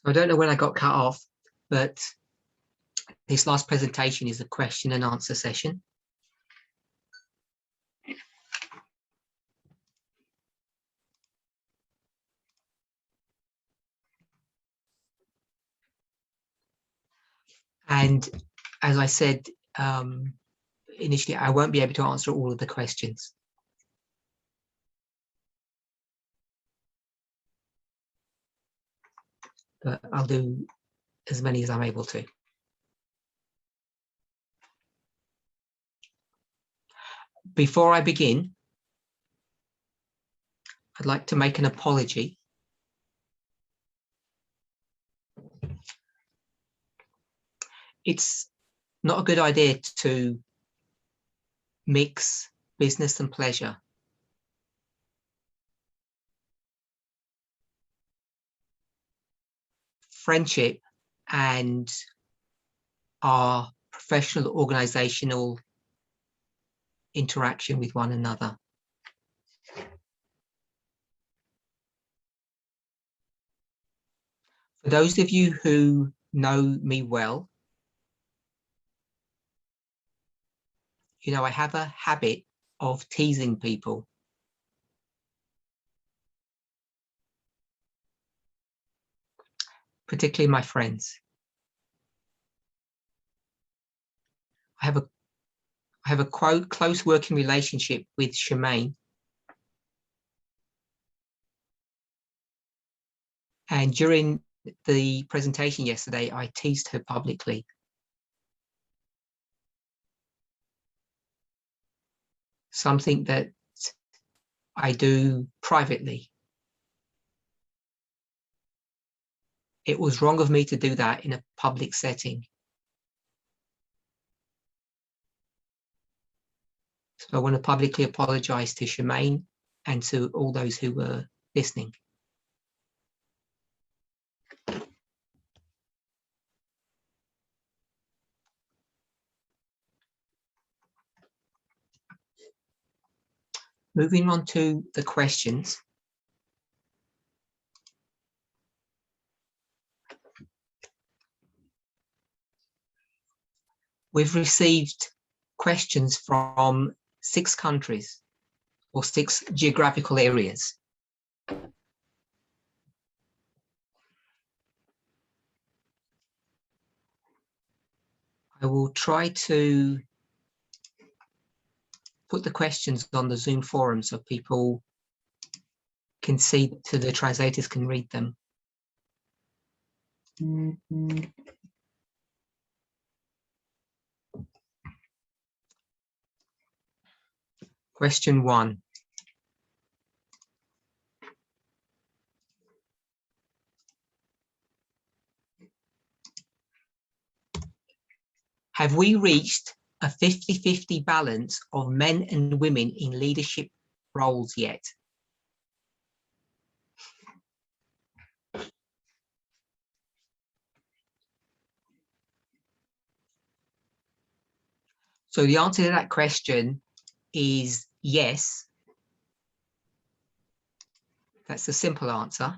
I don't know when I got cut off, but this last presentation is a question and answer session. And as I said initially, I won't be able to answer all of the questions. But I'll do as many as I'm able to. Before I begin, I'd like to make an apology. It's not a good idea to mix business and pleasure. Friendship and our professional organizational interaction with one another. For those of you who know me well, you know I have a habit of teasing people. Particularly my friends. I have a close working relationship with Shemaine. And during the presentation yesterday, I teased her publicly. Something that I do privately. It was wrong of me to do that in a public setting. So I want to publicly apologize to Shemaine and to all those who were listening. Moving on to the questions. We've received questions from 6 countries or 6 geographical areas. I will try to put the questions on the Zoom forum so people can see, so the translators can read them. Question 1. Have we reached a 50-50 balance of men and women in leadership roles yet? So the answer to that question is yes. That's the simple answer.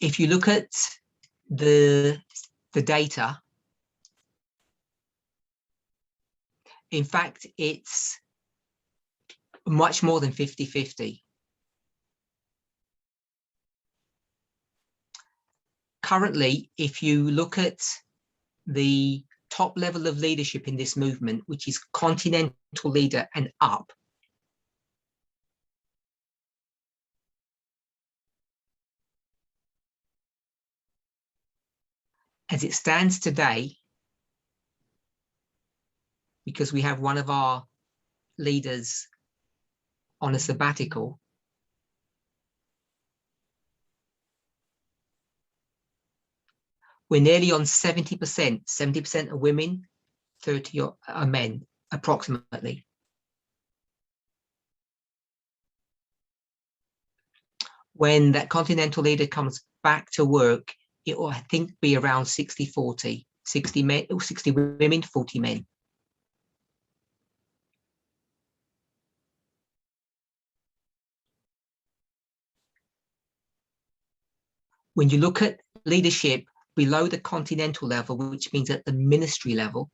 If you look at the data, in fact, it's much more than 50-50. Currently, if you look at the top level of leadership in this movement, which is continental leader and up, as it stands today, because we have one of our leaders on a sabbatical, we're nearly on 70%. 70% are women, 30% are men, approximately. When that continental leader comes back to work, it will, I think, be around 60-40, 60 men, 60 women, 40 men. When you look at leadership below the continental level, which means at the ministry level,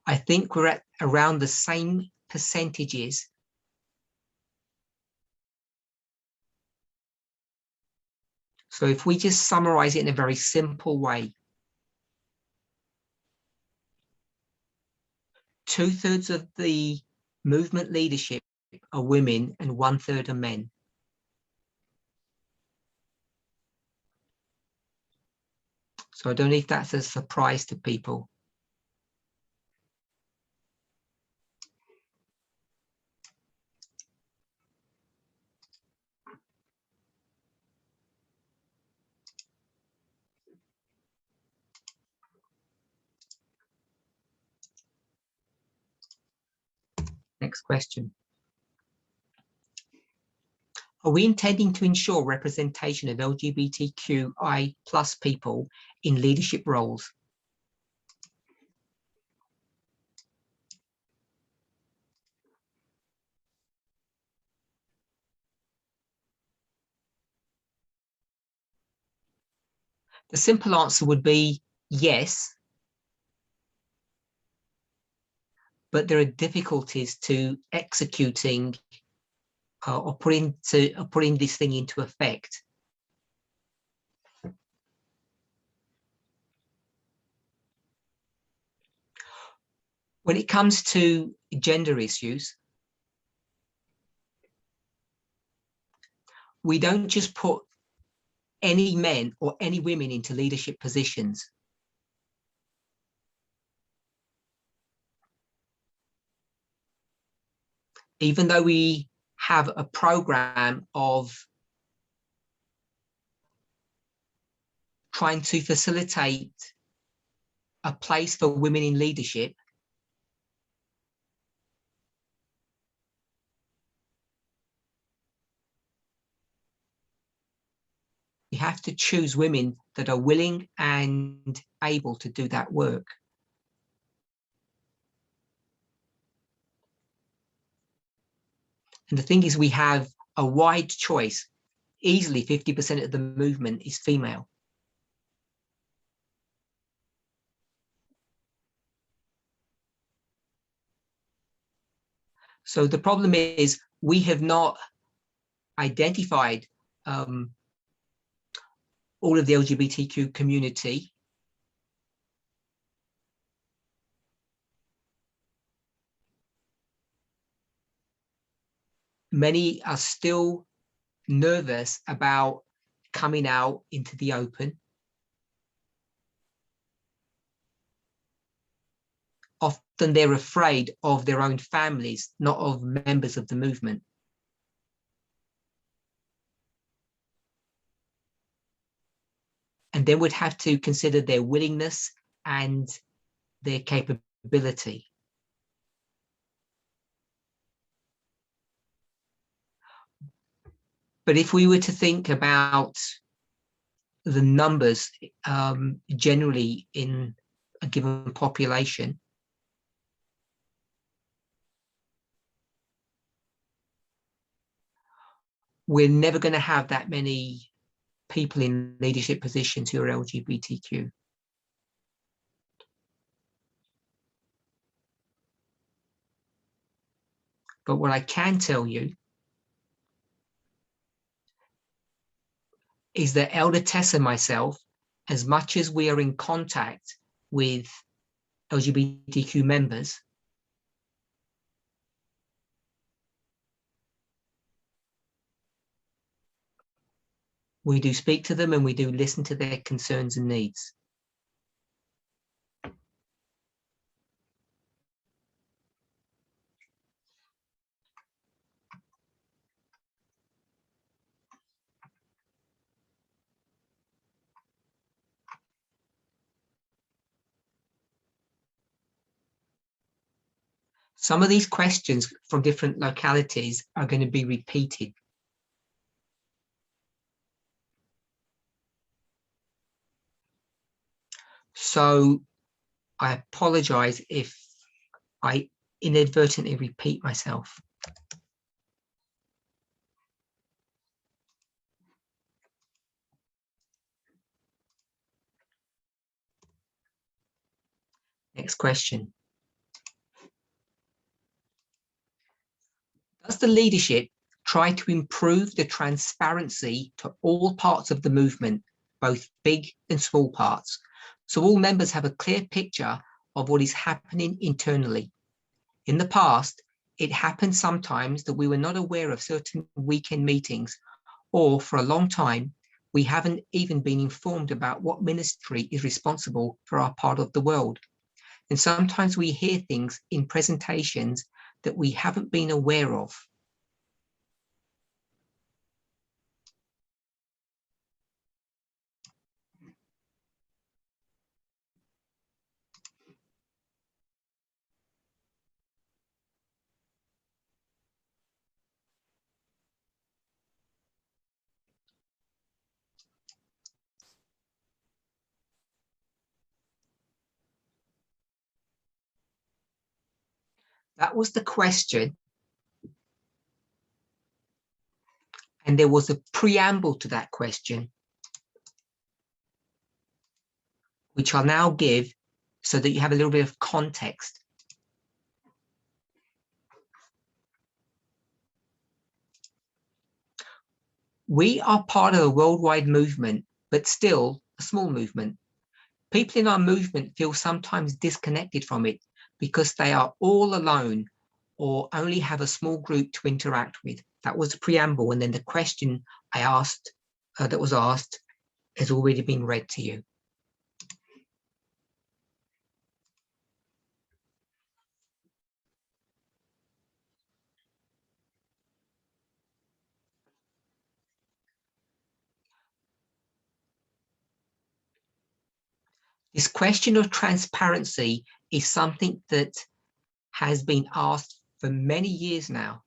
I think we're at around the same percentages. So if we just summarize it in a very simple way, 2/3 of the movement leadership are women and 1/3 are men. So I don't know if that's a surprise to people. Next question. Are we intending to ensure representation of LGBTQI+ people in leadership roles? The simple answer would be yes, but there are difficulties to executing or putting this thing into effect. When it comes to gender issues, we don't just put any men or any women into leadership positions. Even though we have a program of trying to facilitate a place for women in leadership, you have to choose women that are willing and able to do that work. And the thing is, we have a wide choice. Easily 50% of the movement is female. So the problem is we have not identified all of the LGBTQ community. Many are still nervous about coming out into the open. Often they're afraid of their own families, not of members of the movement. And then would have to consider their willingness and their capability. But if we were to think about the numbers generally in a given population, we're never going to have that many people in leadership positions who are LGBTQ. But what I can tell you is that Elder Tess and myself, as much as we are in contact with LGBTQ members, we do speak to them and we do listen to their concerns and needs. Some of these questions from different localities are going to be repeated. So I apologize if I inadvertently repeat myself. Next question. Does the leadership try to improve the transparency to all parts of the movement, both big and small parts, so all members have a clear picture of what is happening internally? In the past, it happened sometimes that we were not aware of certain weekend meetings, or for a long time, we haven't even been informed about what ministry is responsible for our part of the world. And sometimes we hear things in presentations that we haven't been aware of. That was the question. And there was a preamble to that question, which I'll now give so that you have a little bit of context. We are part of a worldwide movement, but still a small movement. People in our movement feel sometimes disconnected from it because they are all alone or only have a small group to interact with. That was the preamble. And then the question I asked, that was asked, has already been read to you. This question of transparency is something that has been asked for many years now.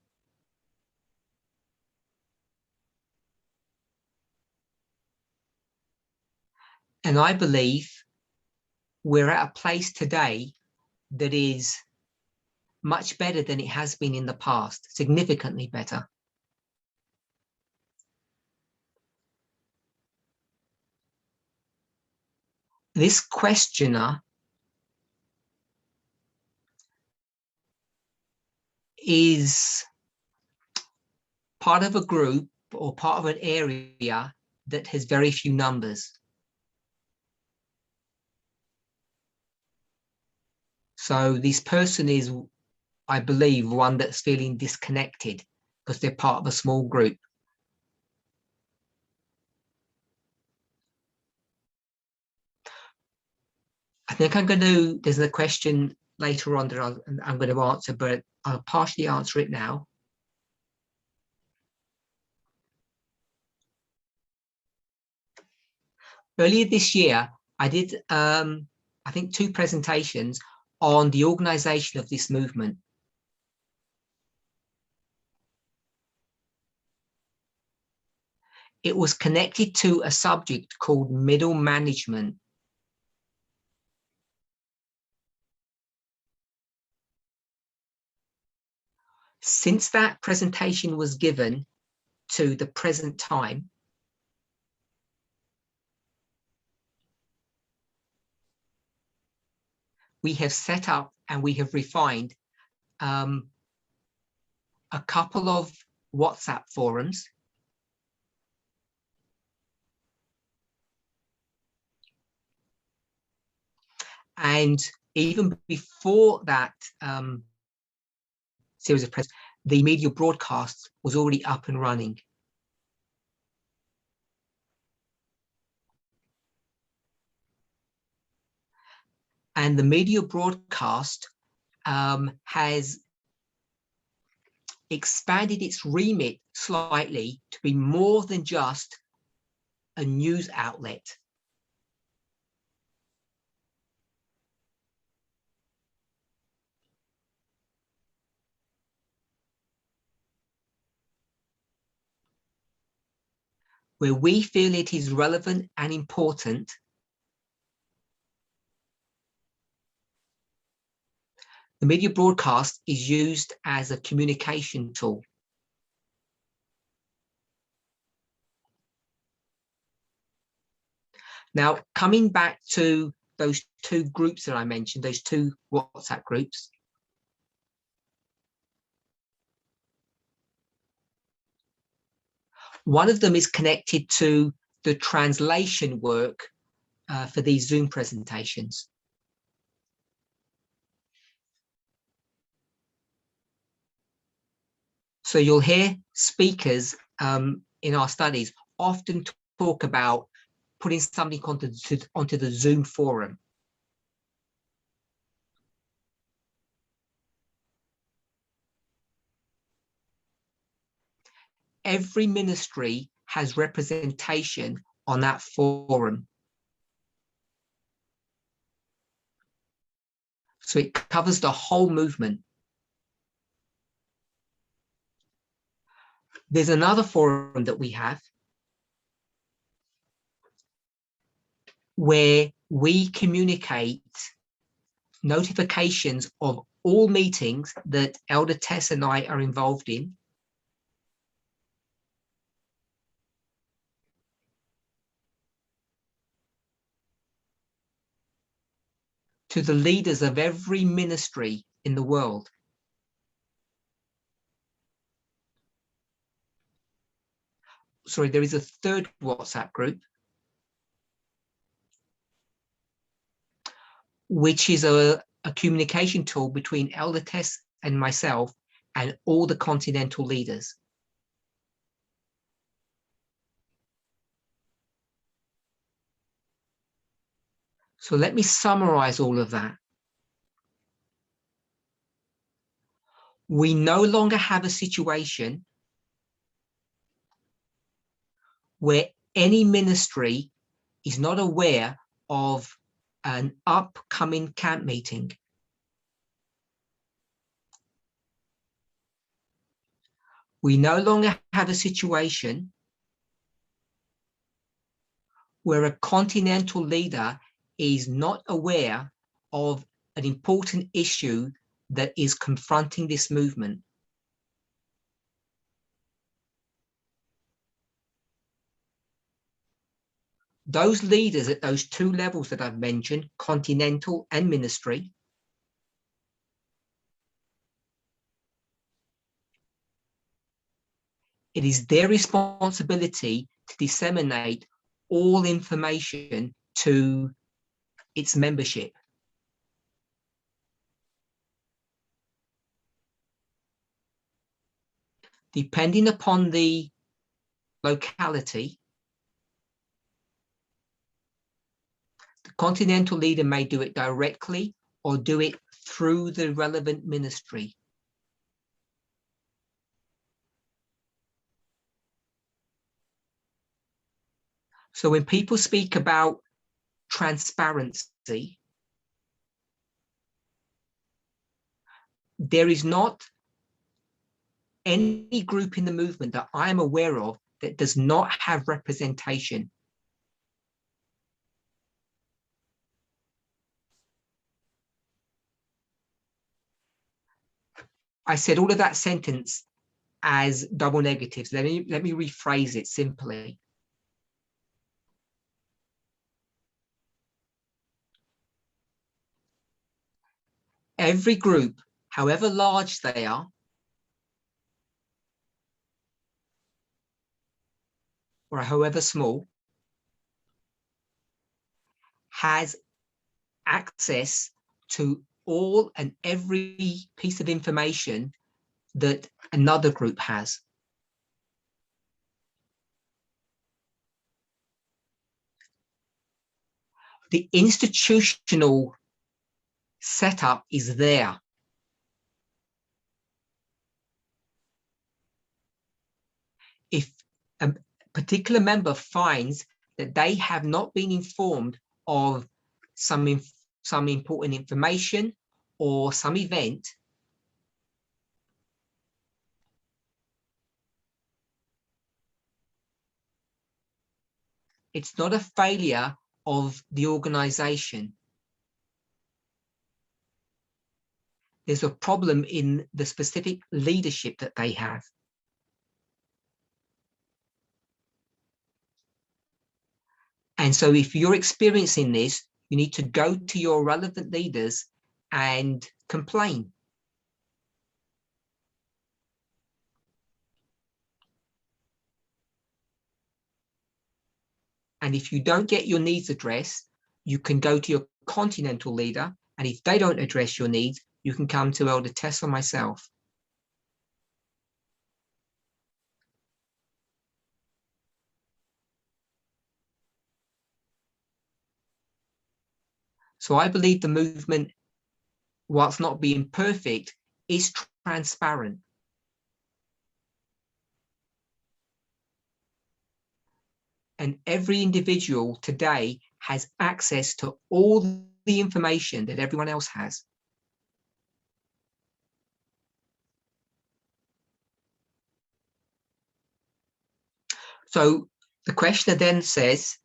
And I believe we're at a place today that is much better than it has been in the past, significantly better. This questioner is part of a group or part of an area that has very few numbers. So this person is, I believe, one that's feeling disconnected because they're part of a small group. I think there's a question later on that I'm going to answer, but I'll partially answer it now. Earlier this year, I did, I think, 2 presentations on the organization of this movement. It was connected to a subject called middle management. Since that presentation was given to the present time, we have set up and we have refined a couple of WhatsApp forums. And even before that series of press, the media broadcast was already up and running. And the media broadcast has expanded its remit slightly to be more than just a news outlet. Where we feel it is relevant and important, The media broadcast is used as a communication tool. Now, coming back to those two groups that I mentioned, those two WhatsApp groups, one of them is connected to the translation work for these Zoom presentations. So you'll hear speakers in our studies often talk about putting something onto the Zoom forum. Every ministry has representation on that forum. So it covers the whole movement. There's another forum that we have where we communicate notifications of all meetings that Elder Tess and I are involved in, to the leaders of every ministry in the world. Sorry, there is a third WhatsApp group, which is a communication tool between Elder Tess and myself and all the continental leaders. So let me summarize all of that. We no longer have a situation where any ministry is not aware of an upcoming camp meeting. We no longer have a situation where a continental leader is not aware of an important issue that is confronting this movement. Those leaders at those two levels that I've mentioned, continental and ministry, it is their responsibility to disseminate all information to its membership. Depending upon the locality, the continental leader may do it directly or do it through the relevant ministry. So when people speak about transparency, there is not any group in the movement that I am aware of that does not have representation. I said all of that sentence as double negatives. Let me rephrase it simply. Every group, however large they are, or however small, has access to all and every piece of information that another group has. The institutional setup is there. If a particular member finds that they have not been informed of some important information or some event, it's not a failure of the organization. there's a problem in the specific leadership that they have. And so if you're experiencing this, you need to go to your relevant leaders and complain. And if you don't get your needs addressed, you can go to your continental leader. And if they don't address your needs, you can come to Elder Tess or myself. So I believe the movement, whilst not being perfect, is transparent. And every individual today has access to all the information that everyone else has. So the questioner then says,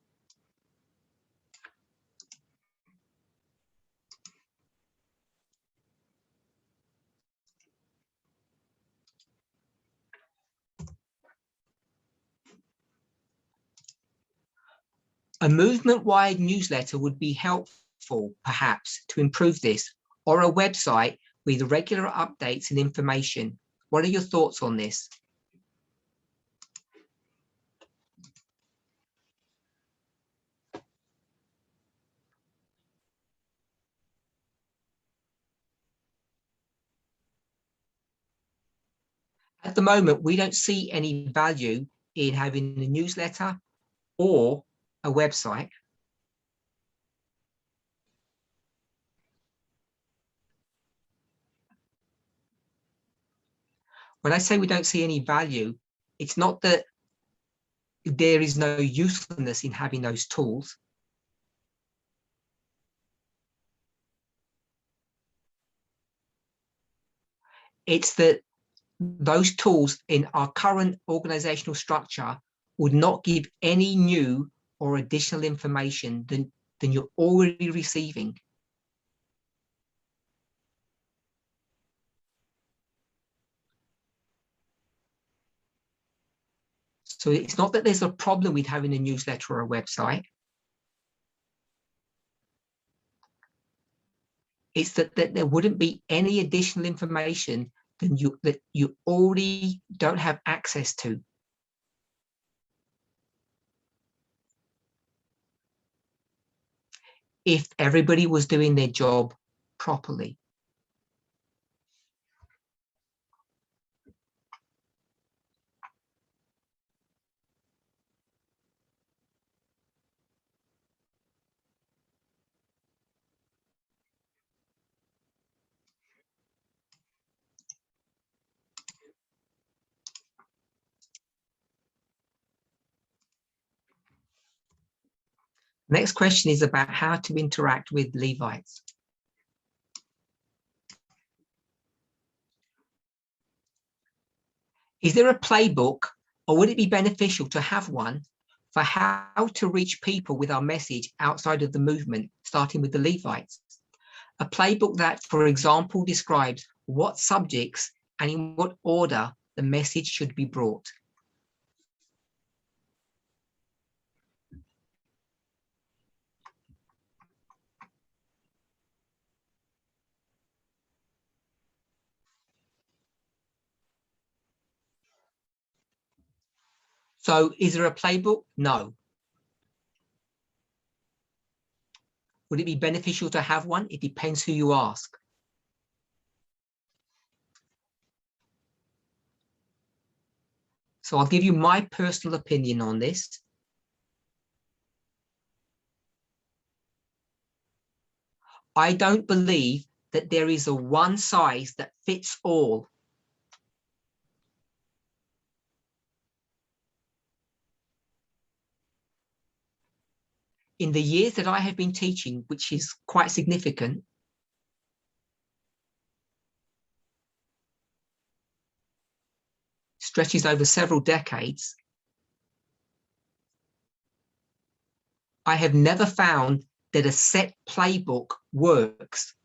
a movement-wide newsletter would be helpful, perhaps, to improve this, or a website with regular updates and information. What are your thoughts on this? At the moment, we don't see any value in having a newsletter or a website. When I say we don't see any value, it's not that there is no usefulness in having those tools. It's that those tools in our current organizational structure would not give any new or additional information than you're already receiving. So it's not that there's a problem with having a newsletter or a website. It's that there wouldn't be any additional information that you already don't have access to. If everybody was doing their job properly. Next question is about how to interact with Levites. Is there a playbook, or would it be beneficial to have one for how to reach people with our message outside of the movement, starting with the Levites? A playbook that, for example, describes what subjects and in what order the message should be brought. So is there a playbook? No. Would it be beneficial to have one? It depends who you ask. So I'll give you my personal opinion on this. I don't believe that there is a one size that fits all. In the years that I have been teaching, which is quite significant, stretches over several decades, I have never found that a set playbook works.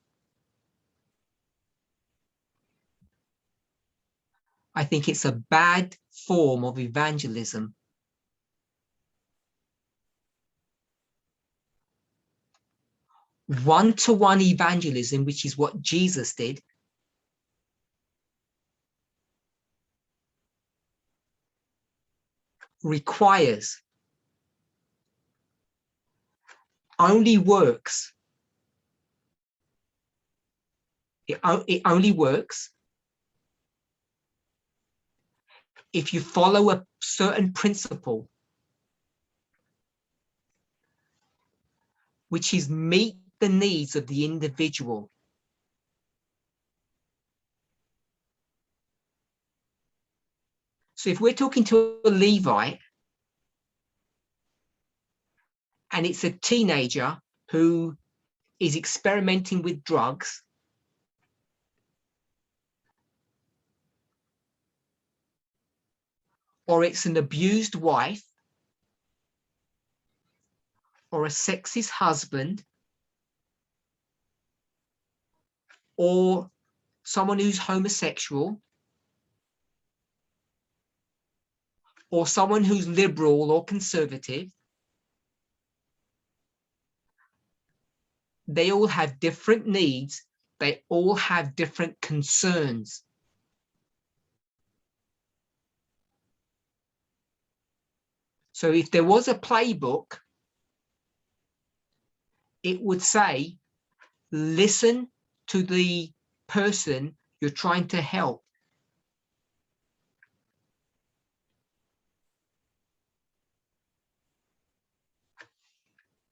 I think it's a bad form of evangelism. One-to-one evangelism, which is what Jesus did, requires, only works, it only works if you follow a certain principle, which is meet the needs of the individual. So if we're talking to a Levite and it's a teenager who is experimenting with drugs, or it's an abused wife, or a sexist husband, or someone who's homosexual, or someone who's liberal or conservative, they all have different needs. They all have different concerns. So if there was a playbook, it would say, listen to the person you're trying to help.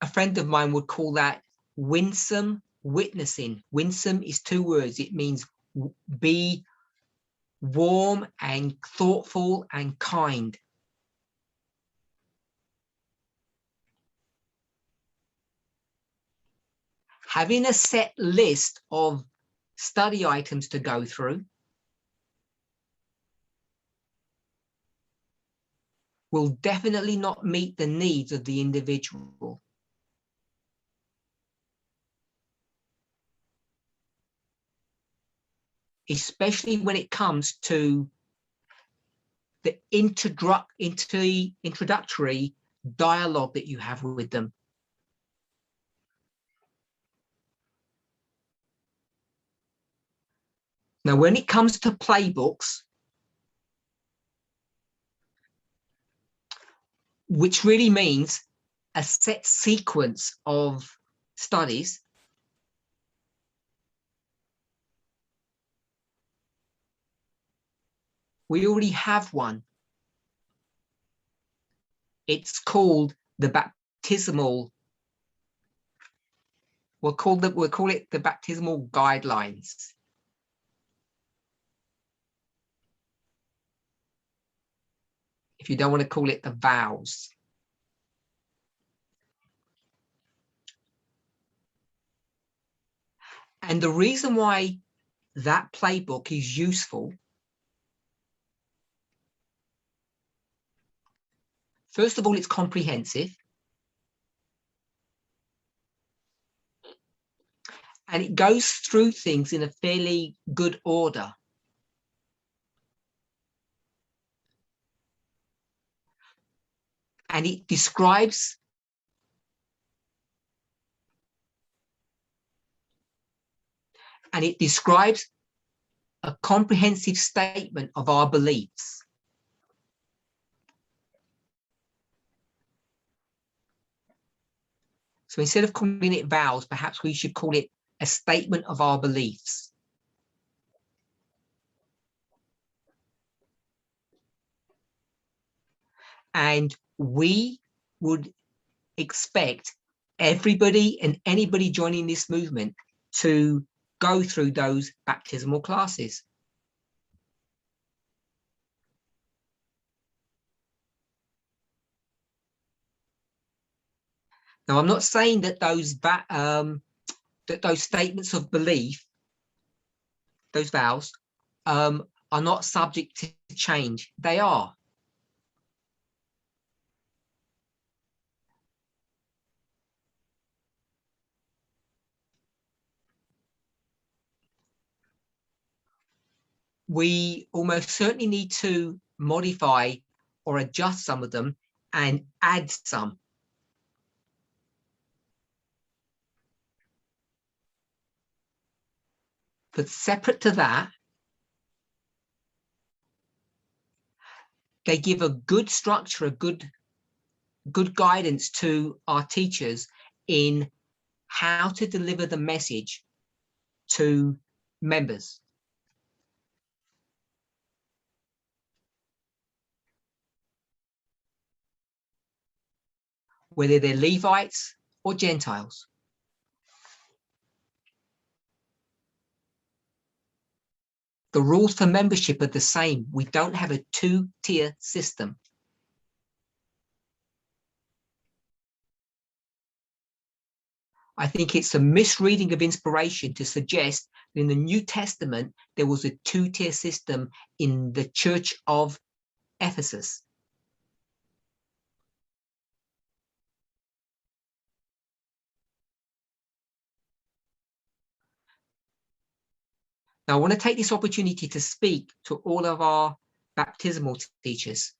A friend of mine would call that winsome witnessing. Winsome is 2 words. It means be warm and thoughtful and kind. Having a set list of study items to go through will definitely not meet the needs of the individual. Especially when it comes to the introductory dialogue that you have with them. Now, when it comes to playbooks, which really means a set sequence of studies, we already have one. It's called the baptismal, we'll call it the baptismal guidelines. If you don't want to call it the vows. And the reason why that playbook is useful, first of all, it's comprehensive. And it goes through things in a fairly good order. And it describes a comprehensive statement of our beliefs. So instead of calling it vows, perhaps we should call it a statement of our beliefs. And we would expect everybody and anybody joining this movement to go through those baptismal classes. Now, I'm not saying that those statements of belief, those vows, are not subject to change. They are. we almost certainly need to modify or adjust some of them and add some. But separate to that, they give a good structure, a good guidance to our teachers in how to deliver the message to members. Whether they're Levites or Gentiles. The rules for membership are the same. We don't have a two-tier system. I think it's a misreading of inspiration to suggest that in the New Testament there was a two-tier system in the church of Ephesus. Now, I want to take this opportunity to speak to all of our baptismal teachers.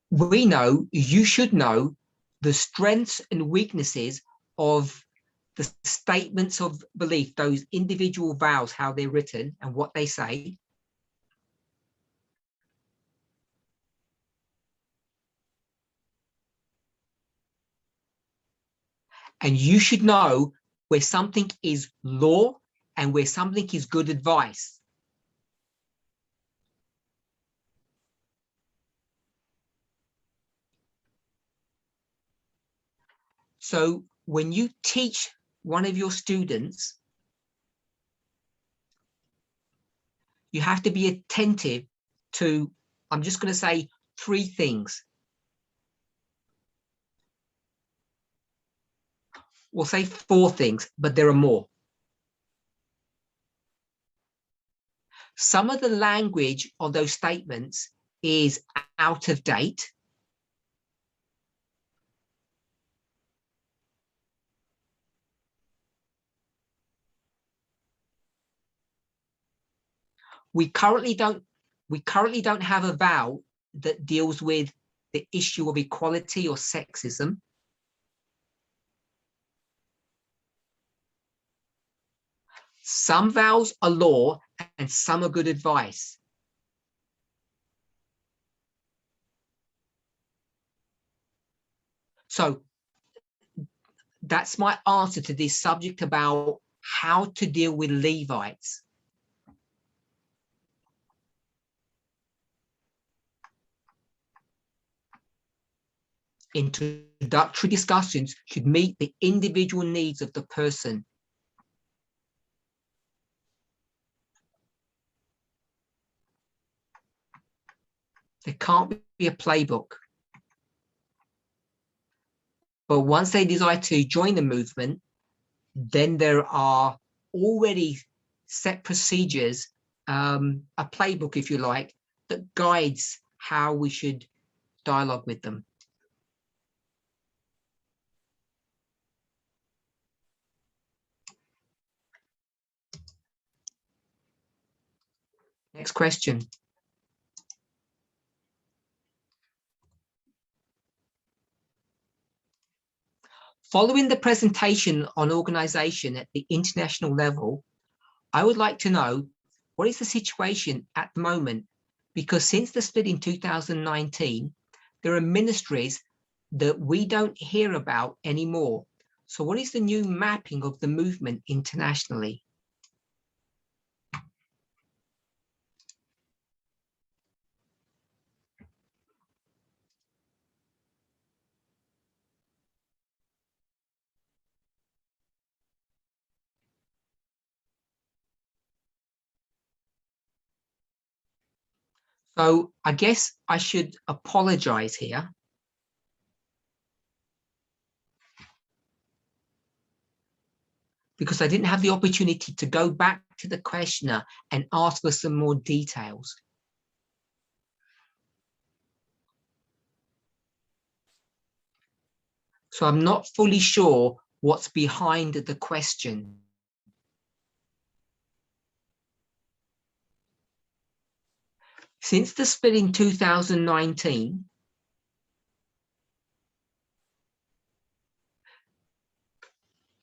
We know, you should know, the strengths and weaknesses of the statements of belief, those individual vows, how they're written and what they say. And you should know where something is law and where something is good advice. So when you teach one of your students, you have to be attentive to, I'm just going to say 3 things. We'll say 4 things, but there are more. Some of the language of those statements is out of date. We currently don't have a vow that deals with the issue of equality or sexism. Some vows are law and some are good advice. So that's my answer to this subject about how to deal with Levites. Introductory discussions should meet the individual needs of the person. There can't be a playbook. But once they decide to join the movement, then there are already set procedures, a playbook, if you like, that guides how we should dialogue with them. Next question. Following the presentation on organization at the international level, I would like to know what is the situation at the moment? Because since the split in 2019, there are ministries that we don't hear about anymore. So what is the new mapping of the movement internationally? So I guess I should apologize here. Because I didn't have the opportunity to go back to the questioner and ask for some more details. So I'm not fully sure what's behind the question. Since the split in 2019,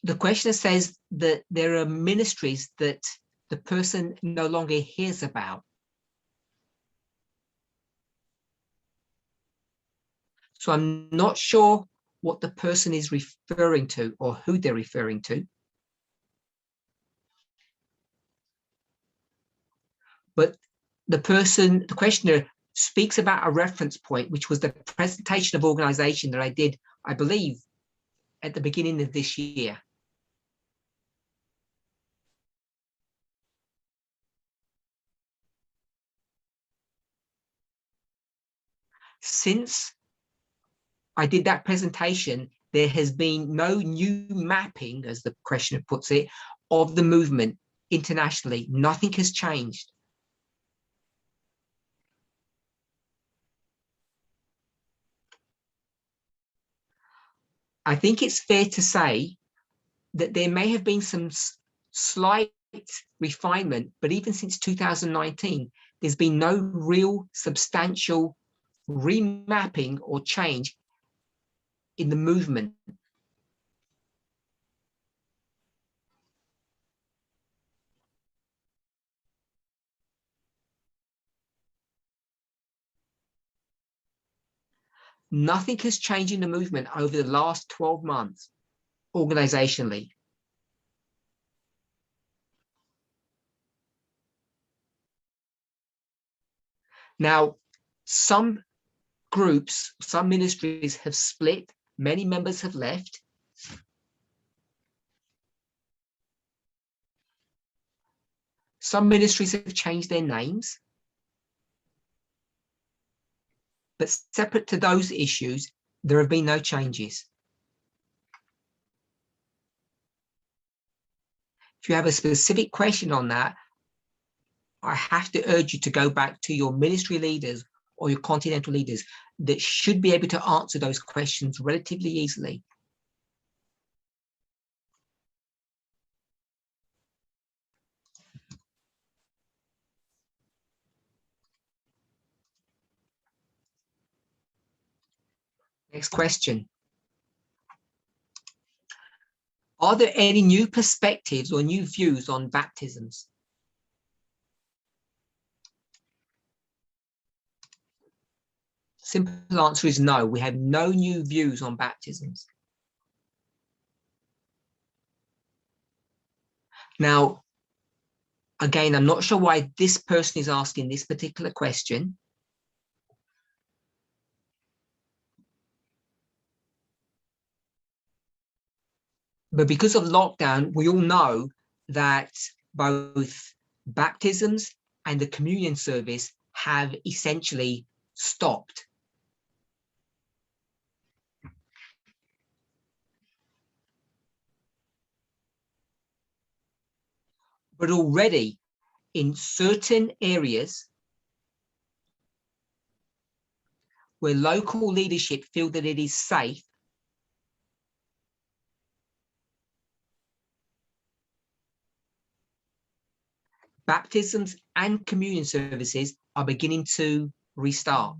the questioner says that there are ministries that the person no longer hears about. So I'm not sure what the person is referring to or who they're referring to. But the questioner speaks about a reference point, which was the presentation of organization that I did, I believe, at the beginning of this year. Since I did that presentation, there has been no new mapping, as the questioner puts it, of the movement internationally. Nothing has changed. I think it's fair to say that there may have been some slight refinement, but even since 2019, there's been no real substantial remapping or change in the movement. Nothing has changed in the movement over the last 12 months, organizationally. Now, some groups, some ministries have split, many members have left. Some ministries have changed their names. But separate to those issues, there have been no changes. If you have a specific question on that, I have to urge you to go back to your ministry leaders or your continental leaders that should be able to answer those questions relatively easily. Next question. Are there any new perspectives or new views on baptisms? Simple answer is no. We have no new views on baptisms. Now, again, I'm not sure why this person is asking this particular question. But because of lockdown, we all know that both baptisms and the communion service have essentially stopped. But already in certain areas where local leadership feel that it is safe, baptisms and communion services are beginning to restart.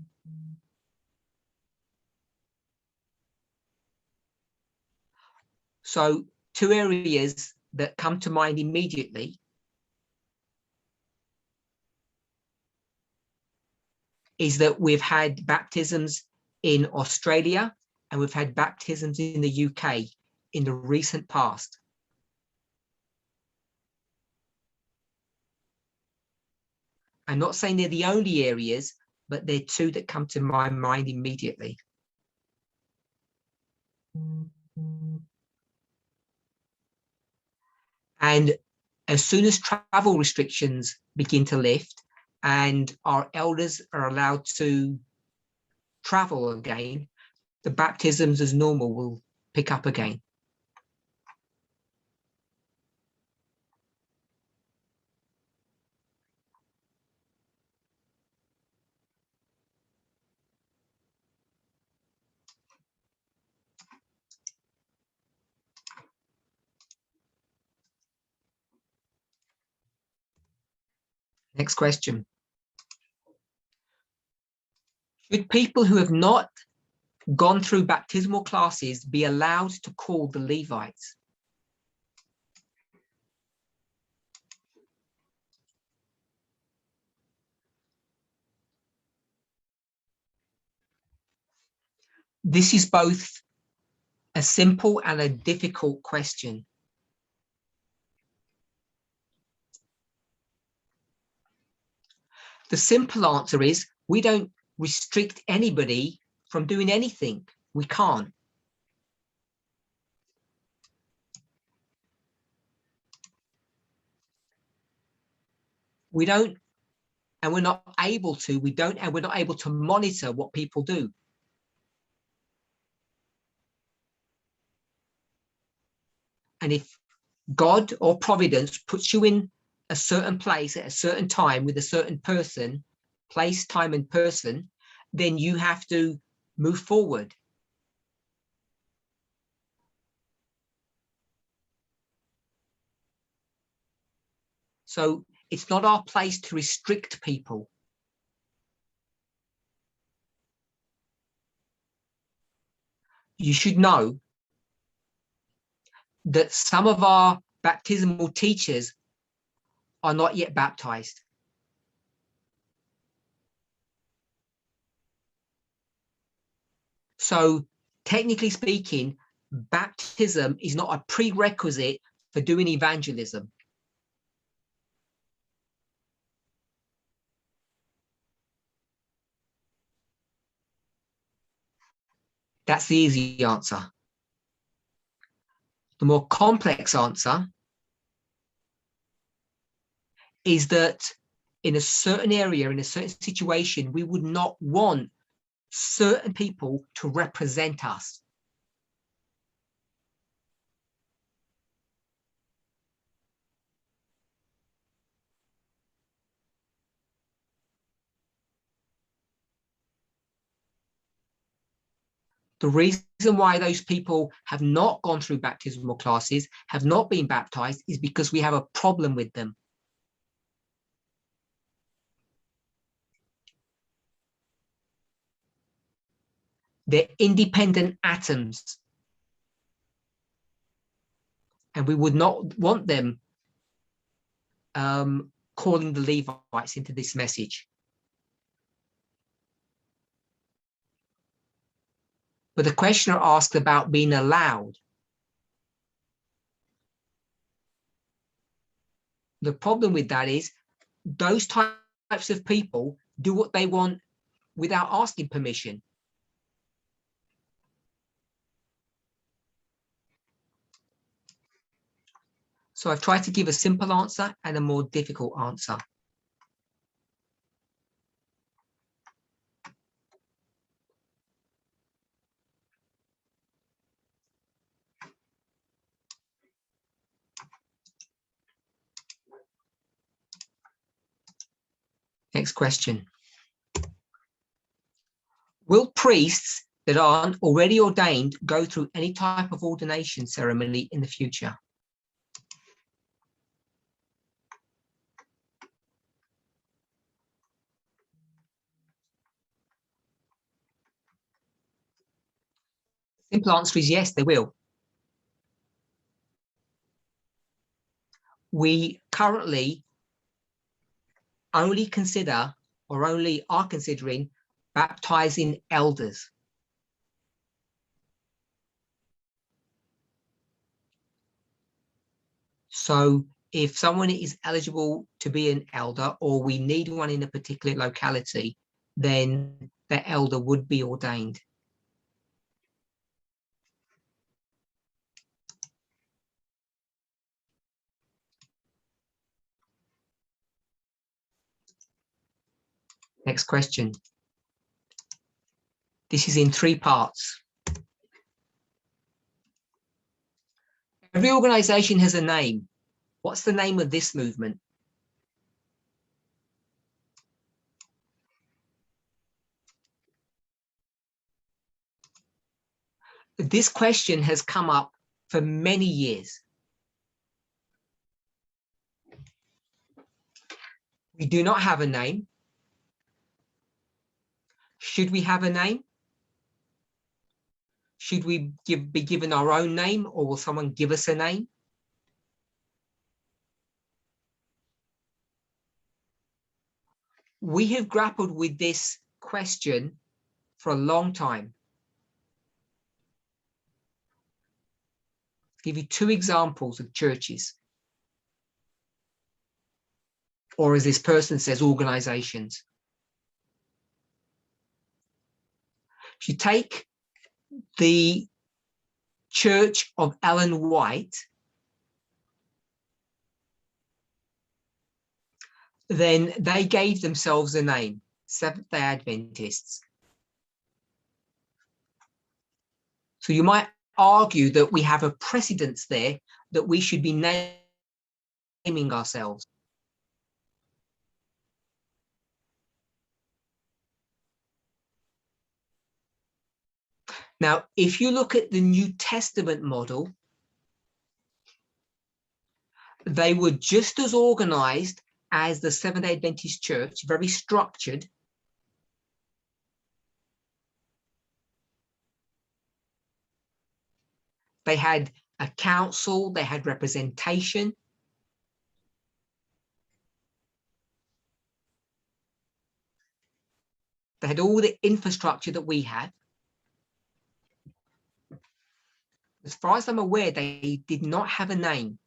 So two areas that come to mind immediately is that we've had baptisms in Australia and we've had baptisms in the UK in the recent past. I'm not saying they're the only areas, but they're two that come to my mind immediately. And as soon as travel restrictions begin to lift and our elders are allowed to travel again, the baptisms as normal will pick up again. Next question. Should people who have not gone through baptismal classes be allowed to call the Levites? This is both a simple and a difficult question. The simple answer is we don't restrict anybody from doing anything. We can't. We don't, and we're not able to, and we're not able to monitor what people do. And if God or Providence puts you in a certain place at a certain time with a certain person, place, time, and person, then you have to move forward. So it's not our place to restrict people. You should know that some of our baptismal teachers are not yet baptized. So technically speaking, baptism is not a prerequisite for doing evangelism. That's the easy answer. The more complex answer is that in a certain area, in a certain situation, we would not want certain people to represent us. The reason why those people have not gone through baptismal classes, have not been baptized, is because we have a problem with them. They're independent atoms. And we would not want them calling the Levites into this message. But the questioner asked about being allowed. The problem with that is those types of people do what they want without asking permission. So I've tried to give a simple answer and a more difficult answer. Next question. Will priests that aren't already ordained go through any type of ordination ceremony in the future? Simple answer is yes, they will. We currently only consider or only are considering baptizing elders. So if someone is eligible to be an elder or we need one in a particular locality, then the elder would be ordained. Next question. This is in 3 parts. Every organization has a name. What's the name of this movement? This question has come up for many years. We do not have a name. Should we have a name? Should we be given our own name, or will someone give us a name? We have grappled with this question for a long time. I'll give you two examples of churches, or as this person says, organizations. If you take the Church of Ellen White, then they gave themselves a name, Seventh-day Adventists. So you might argue that we have a precedence there that we should be naming ourselves. Now, if you look at the New Testament model, they were just as organized as the Seventh-day Adventist Church, very structured. They had a council, they had representation. They had all the infrastructure that we have. As far as I'm aware, they did not have a name.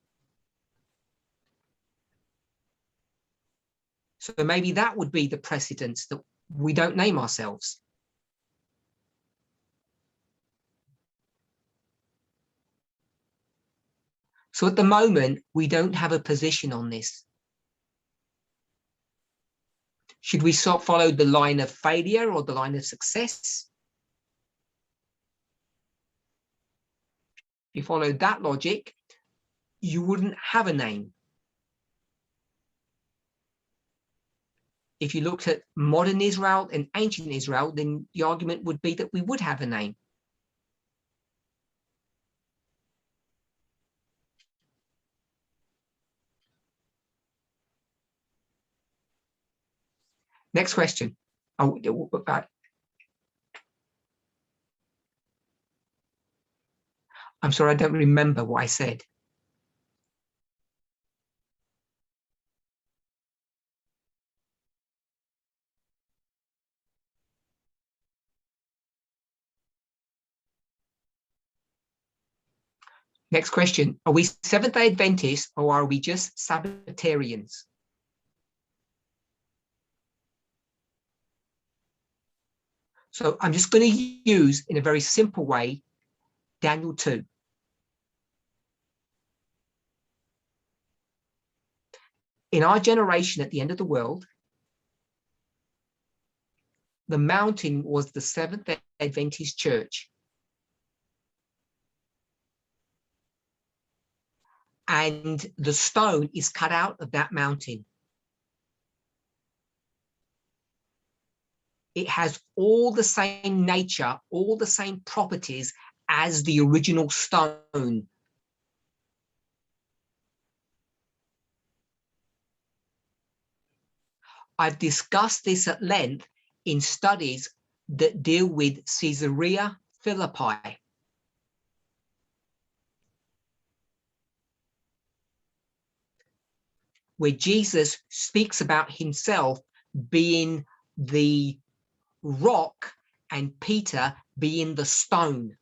So maybe that would be the precedence, that we don't name ourselves. So at the moment, we don't have a position on this. Should we follow the line of failure or the line of success? If you follow that logic, you wouldn't have a name. If you looked at modern Israel and ancient Israel, then the argument would be that we would have a name. Next question. Oh, I'm sorry, I don't remember what I said. Next question. Are we Seventh-day Adventists or are we just Sabbatarians? So I'm just going to use, in a very simple way, Daniel 2. In our generation at the end of the world, the mountain was the Seventh-day Adventist Church. And the stone is cut out of that mountain. It has all the same nature, all the same properties as the original stone. I've discussed this at length in studies that deal with Caesarea Philippi. Where Jesus speaks about himself being the rock and Peter being the stone.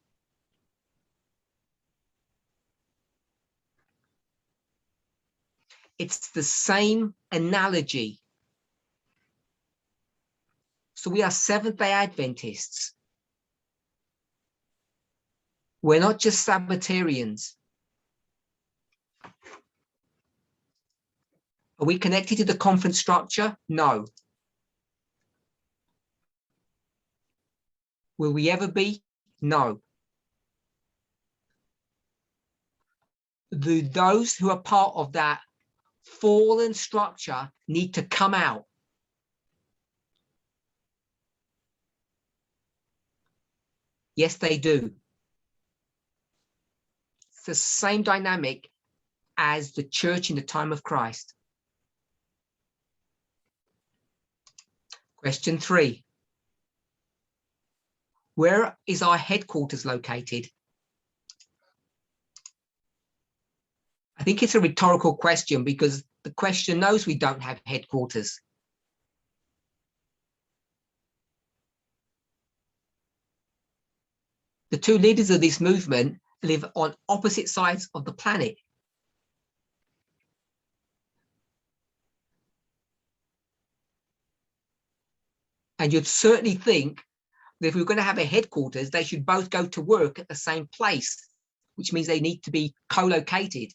It's the same analogy. So we are Seventh-day Adventists. We're not just Sabbatarians. Are we connected to the conference structure? No. Will we ever be? No. Those who are part of that fallen structure need to come out. Yes, they do. It's the same dynamic as the church in the time of Christ. Question 3. Where is our headquarters located? I think it's a rhetorical question because the question knows we don't have headquarters. The two leaders of this movement live on opposite sides of the planet. And you'd certainly think that if we're going to have a headquarters, they should both go to work at the same place, which means they need to be co-located.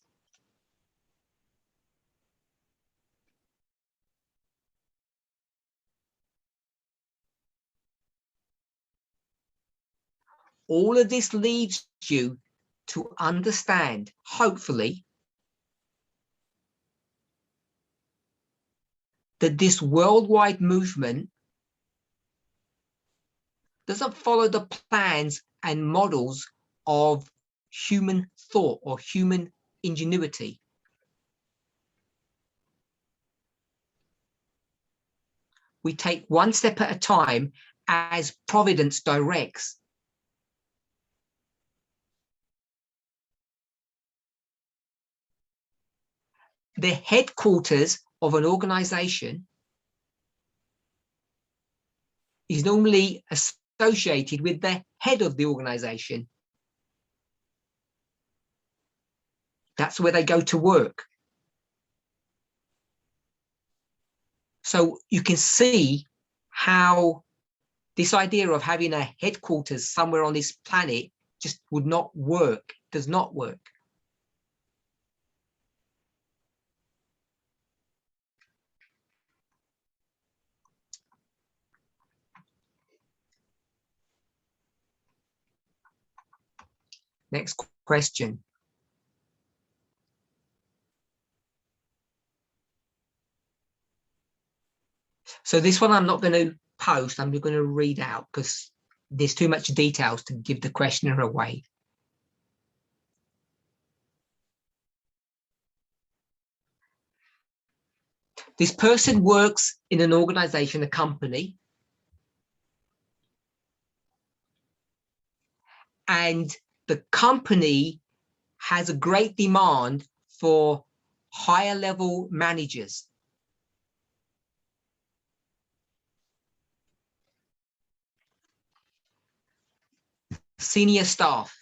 All of this leads you to understand, hopefully, that this worldwide movement doesn't follow the plans and models of human thought or human ingenuity. We take one step at a time as Providence directs. The headquarters of an organization is normally associated with the head of the organization. That's where they go to work. So you can see how this idea of having a headquarters somewhere on this planet just would not work, does not work. Next question. So this one I'm not going to post, I'm going to read out because there's too much details to give the questioner away. This person works in an organization, a company, and the company has a great demand for higher level managers. Senior staff.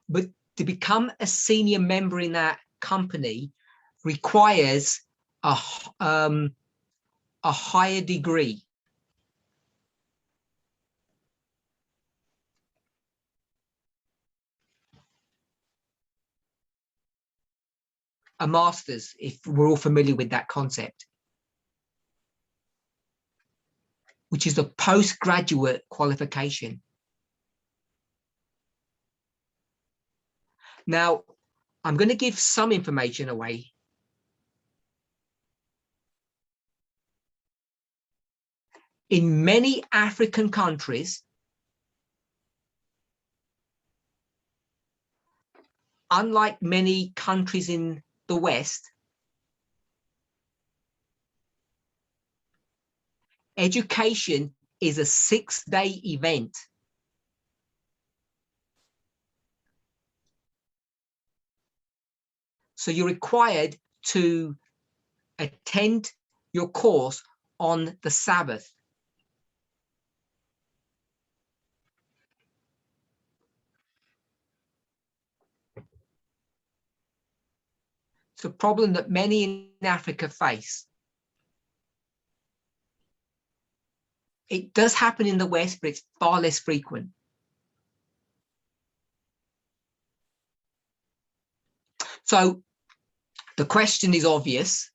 But to become a senior member in that company requires a higher degree. A master's, if we're all familiar with that concept, which is a postgraduate qualification. Now, I'm going to give some information away. In many African countries, unlike many countries in the West, education is a 6-day event. So you're required to attend your course on the Sabbath. It's a problem that many in Africa face. It does happen in the West, but it's far less frequent. So the question is obvious.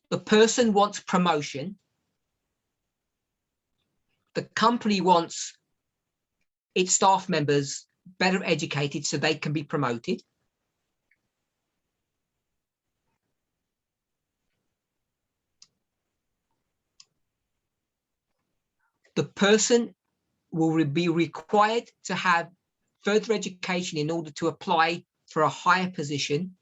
The person wants promotion. The company wants its staff members better educated so they can be promoted. The person will be required to have further education in order to apply for a higher position.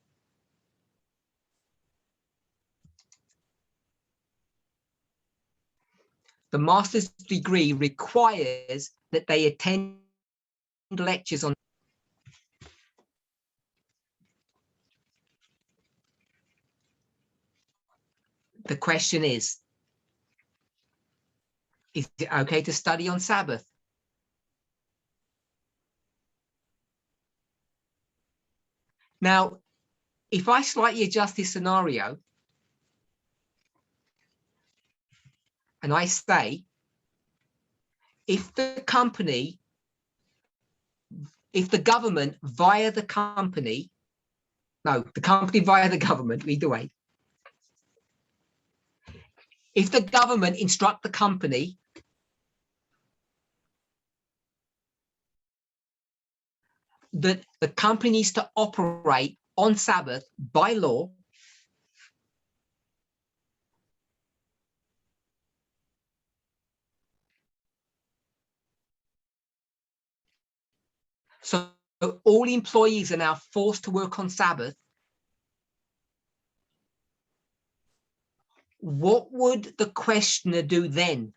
The master's degree requires that they attend lectures on. The question is it okay to study on Sabbath? Now, if I slightly adjust this scenario and I say, if the government via the company, no, the company via the government, either way, if the government instruct the company that the company needs to operate on Sabbath by law, so all employees are now forced to work on Sabbath, what would the questioner do then?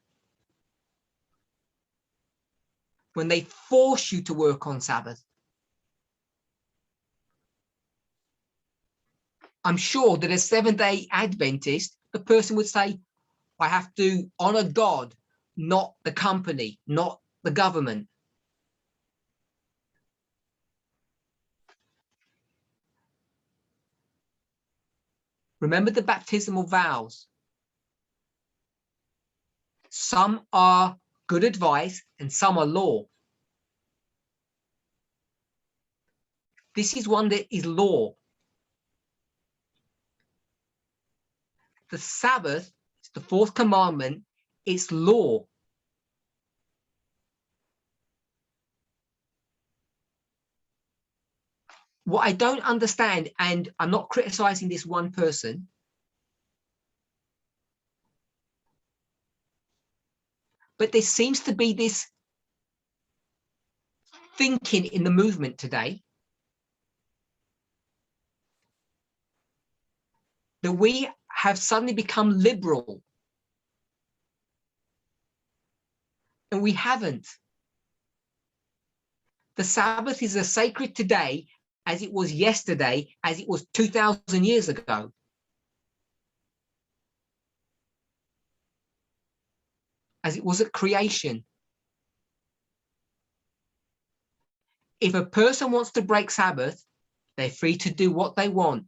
When they force you to work on Sabbath? I'm sure that as Seventh-day Adventist, the person would say, I have to honor God, not the company, not the government. Remember the baptismal vows. Some are good advice and some are law. This is one that is law. The Sabbath, the fourth commandment, it's law. What I don't understand, and I'm not criticizing this one person, but there seems to be this thinking in the movement today that we have suddenly become liberal. And we haven't. The Sabbath is as sacred today as it was yesterday, as it was 2,000 years ago. As it was at creation. If a person wants to break Sabbath, they're free to do what they want.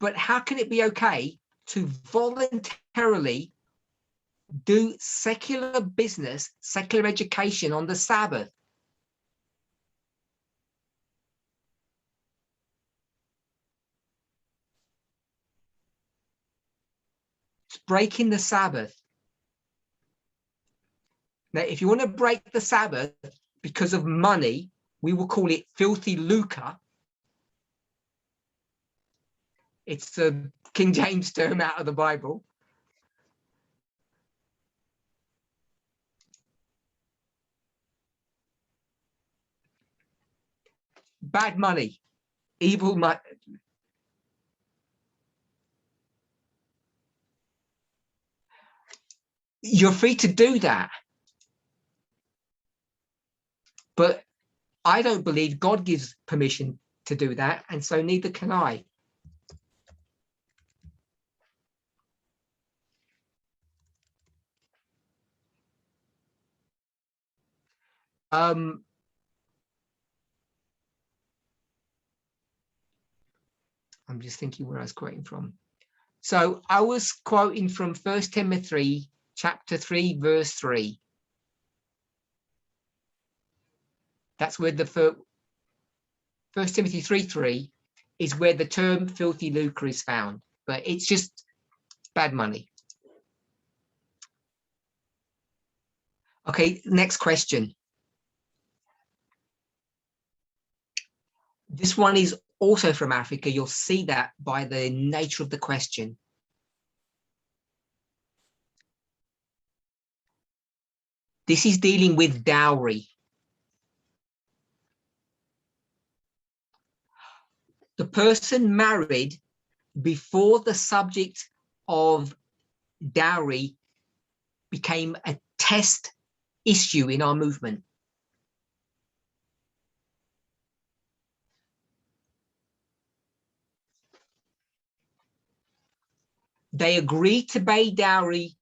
But how can it be okay to voluntarily do secular business, secular education on the Sabbath? It's breaking the Sabbath. Now, if you want to break the Sabbath because of money, we will call it filthy lucre. It's a King James term out of the Bible. Bad money, evil money. You're free to do that. But I don't believe God gives permission to do that, and so neither can I. I'm just thinking where I was quoting from. So I was quoting from 1 Timothy chapter 3, verse 3. That's where the 1 Timothy 3:3 is where the term filthy lucre is found, but it's just bad money. Okay, next question. This one is also from Africa. You'll see that by the nature of the question. This is dealing with dowry. The person married before the subject of dowry became a test issue in our movement. They agreed to pay dowry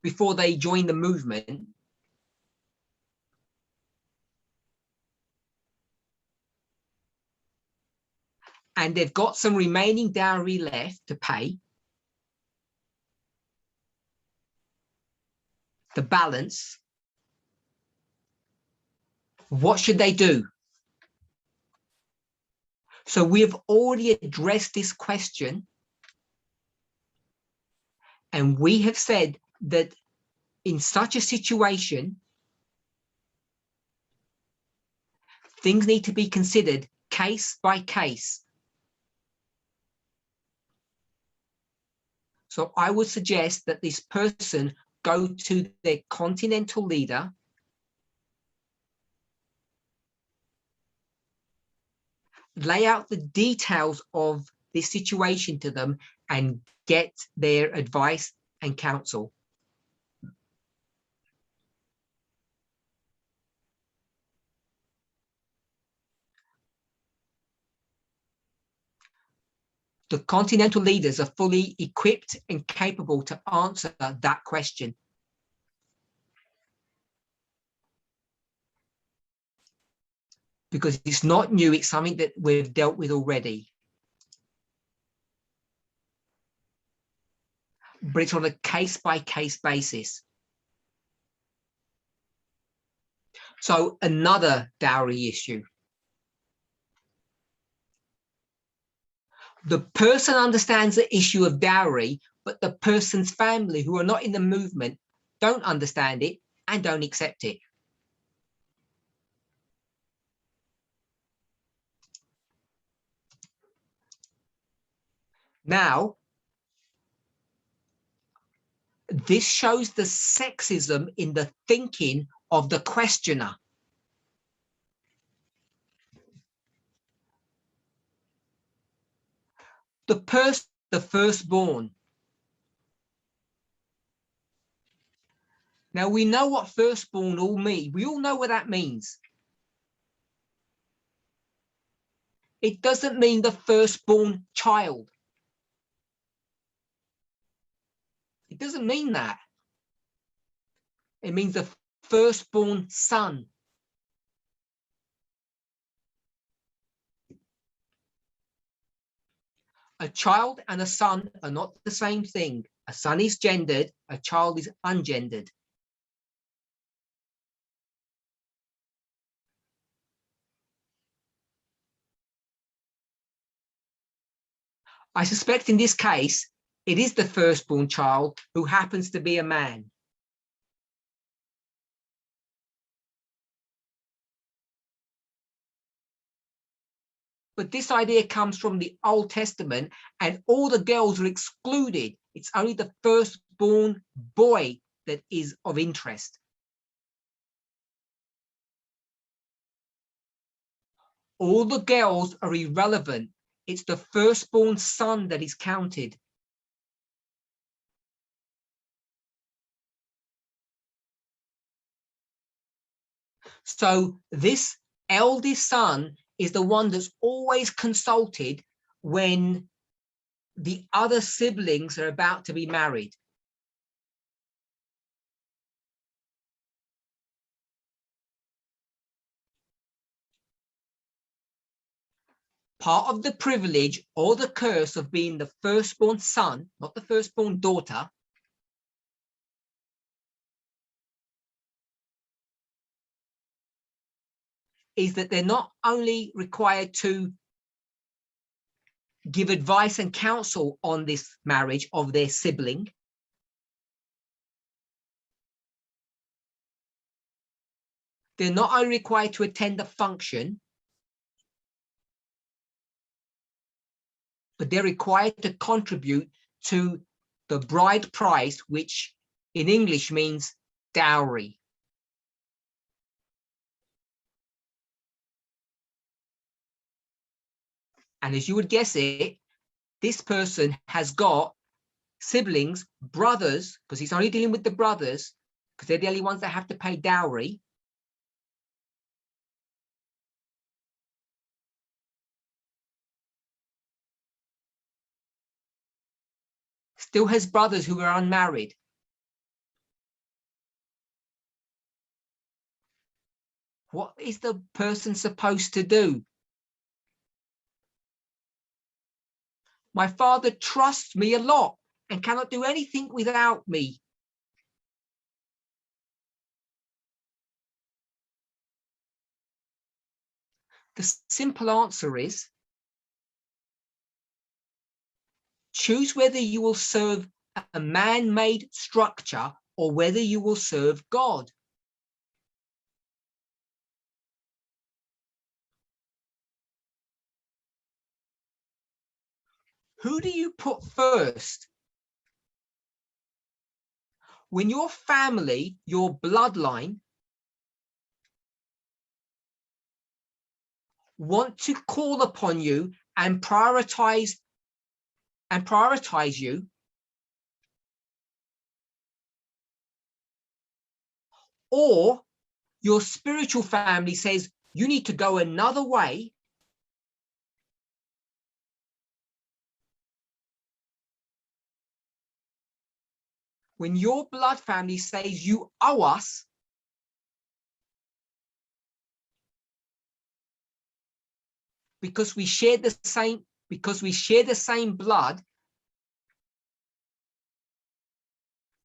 before they joined the movement. And they've got some remaining dowry left to pay. The balance. What should they do? So we've already addressed this question. And we have said that in such a situation, things need to be considered case by case. So I would suggest that this person go to their continental leader, lay out the details of this situation to them, and get their advice and counsel. The continental leaders are fully equipped and capable to answer that question. Because it's not new, it's something that we've dealt with already. But it's on a case-by-case basis. So another dowry issue. The person understands the issue of dowry, but the person's family who are not in the movement don't understand it and don't accept it. Now, this shows the sexism in the thinking of the questioner. The firstborn. Now we know what firstborn all mean. We all know what that means. It doesn't mean the firstborn child. It doesn't mean that. It means the firstborn son. A child and a son are not the same thing. A son is gendered, a child is ungendered. I suspect in this case, it is the firstborn child who happens to be a man. But this idea comes from the Old Testament, and all the girls are excluded. It's only the firstborn boy that is of interest. All the girls are irrelevant. It's the firstborn son that is counted. So this eldest son is the one that's always consulted when the other siblings are about to be married. Part of the privilege or the curse of being the firstborn son, not the firstborn daughter, is that they're not only required to give advice and counsel on this marriage of their sibling, they're not only required to attend the function, but they're required to contribute to the bride price, which in English means dowry. And as you would guess it, this person has got siblings, brothers, because he's only dealing with the brothers, because they're the only ones that have to pay dowry. Still has brothers who are unmarried. What is the person supposed to do? My father trusts me a lot and cannot do anything without me. The simple answer is choose whether you will serve a man-made structure or whether you will serve God. Who do you put first? When your family, your bloodline, want to call upon you and prioritize you, or your spiritual family says you need to go another way, when your blood family says you owe us, because we share the same blood,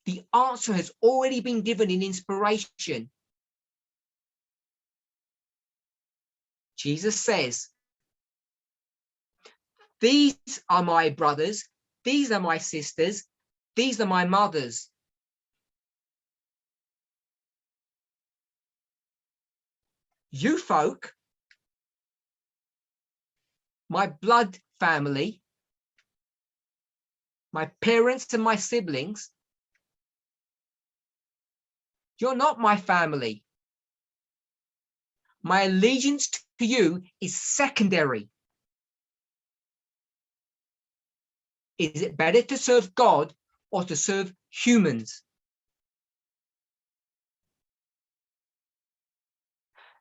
the answer has already been given in inspiration. Jesus says, these are my brothers, these are my sisters, these are my mothers. You folk, my blood family, my parents and my siblings, you're not my family. My allegiance to you is secondary. Is it better to serve God or to serve humans?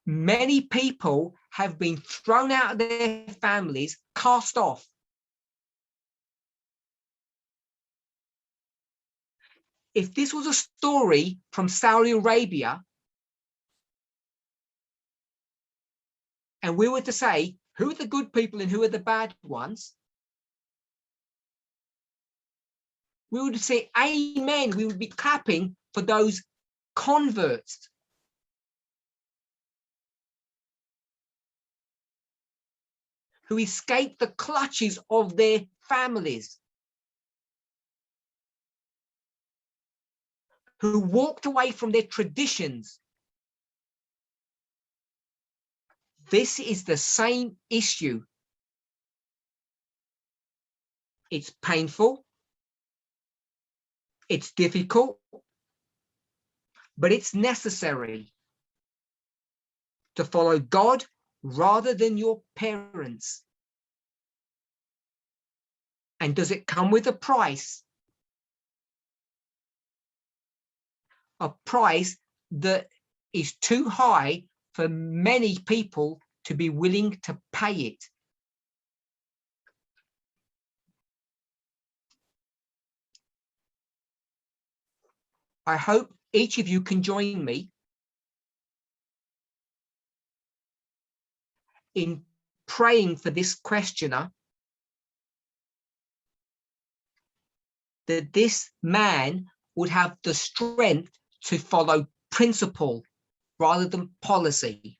Many people have been thrown out of their families, cast off. If this was a story from Saudi Arabia, and we were to say, who are the good people and who are the bad ones? We would say, amen. We would be clapping for those converts. Who escaped the clutches of their families, who walked away from their traditions. This is the same issue. It's painful, it's difficult, but it's necessary to follow God rather than your parents. And does it come with a price? A price that is too high for many people to be willing to pay it. I hope each of you can join me in praying for this questioner, that this man would have the strength to follow principle rather than policy.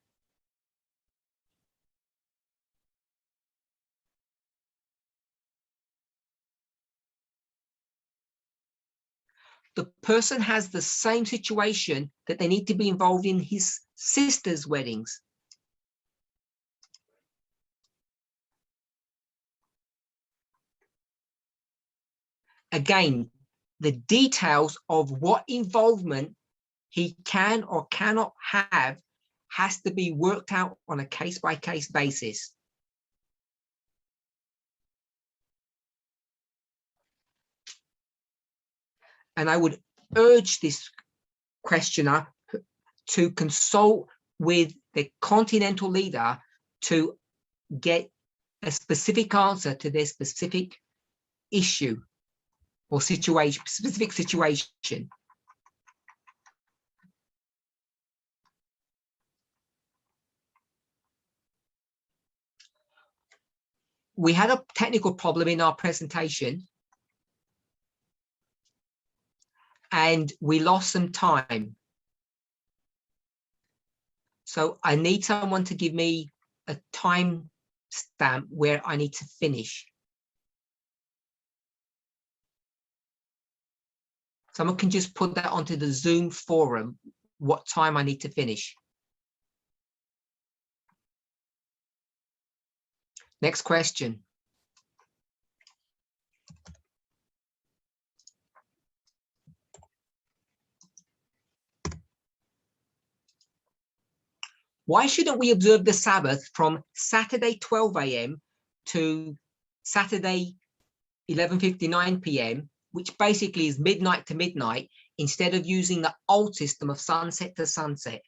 The person has the same situation that they need to be involved in his sister's weddings. Again, the details of what involvement he can or cannot have has to be worked out on a case-by-case basis. And I would urge this questioner to consult with the continental leader to get a specific answer to their specific issue or situation, specific situation. We had a technical problem in our presentation and we lost some time. So I need someone to give me a time stamp where I need to finish. Someone can just put that onto the Zoom forum, what time I need to finish. Next question. Why shouldn't we observe the Sabbath from Saturday 12 a.m. to Saturday 11:59 p.m., which basically is midnight to midnight, instead of using the old system of sunset to sunset?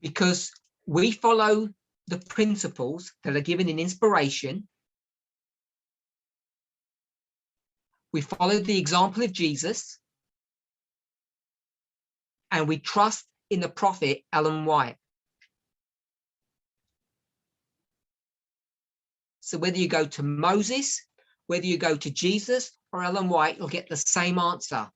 Because we follow the principles that are given in inspiration. We follow the example of Jesus, and we trust in the prophet Ellen White. So whether you go to Moses, whether you go to Jesus or Ellen White, you'll get the same answer.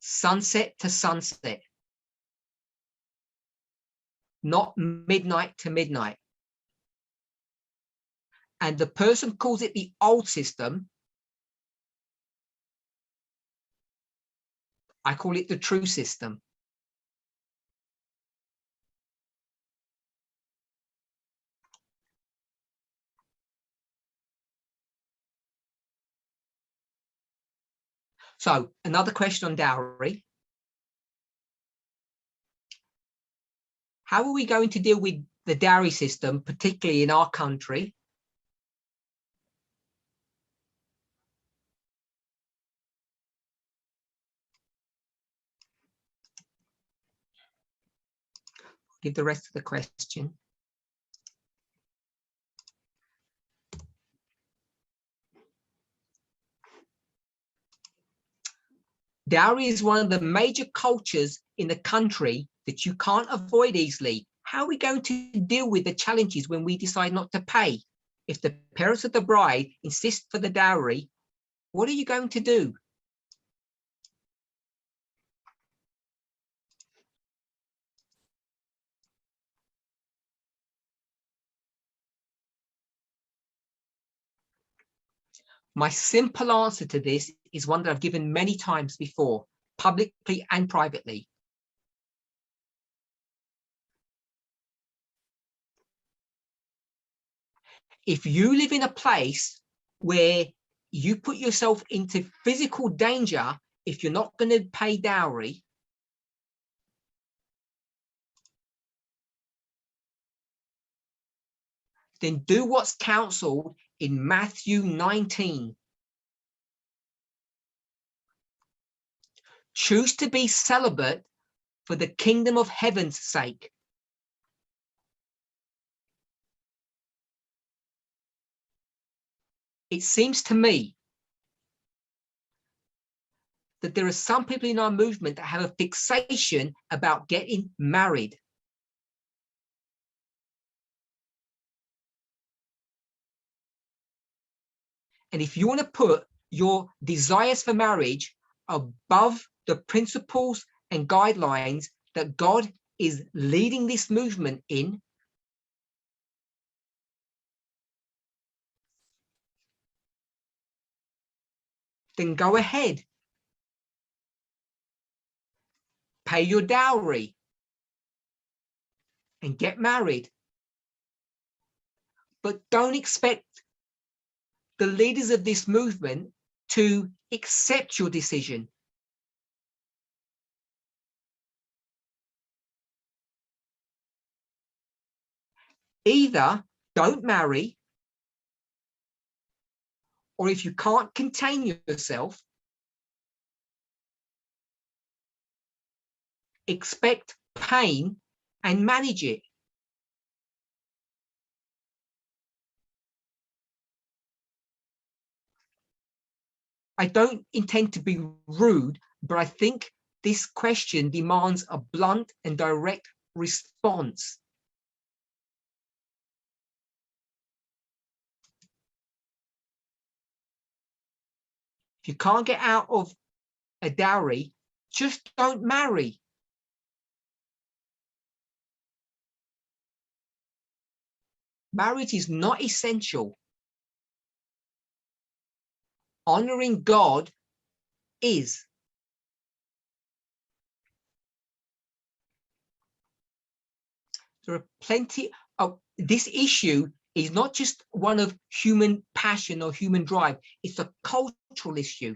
Sunset to sunset, not midnight to midnight. And the person calls it the old system. I call it the true system. So another question on dowry. How are we going to deal with the dowry system, particularly in our country? Give the rest of the question. Dowry is one of the major cultures in the country that you can't avoid easily. How are we going to deal with the challenges when we decide not to pay? If the parents of the bride insist for the dowry, what are you going to do? My simple answer to this is one that I've given many times before, publicly and privately. If you live in a place where you put yourself into physical danger if you're not going to pay dowry, then do what's counseled in Matthew 19. Choose to be celibate for the kingdom of heaven's sake. It seems to me that there are some people in our movement that have a fixation about getting married. And if you want to put your desires for marriage above the principles and guidelines that God is leading this movement in, then go ahead. Pay your dowry. and get married. But don't expect the leaders of this movement to accept your decision. Either don't marry, or if you can't contain yourself, expect pain and manage it. I don't intend to be rude, but I think this question demands a blunt and direct response. If you can't get out of a dowry, just don't marry. Marriage is not essential. Honoring God is. There are plenty of this issue is not just one of human passion or human drive, it's a cultural issue.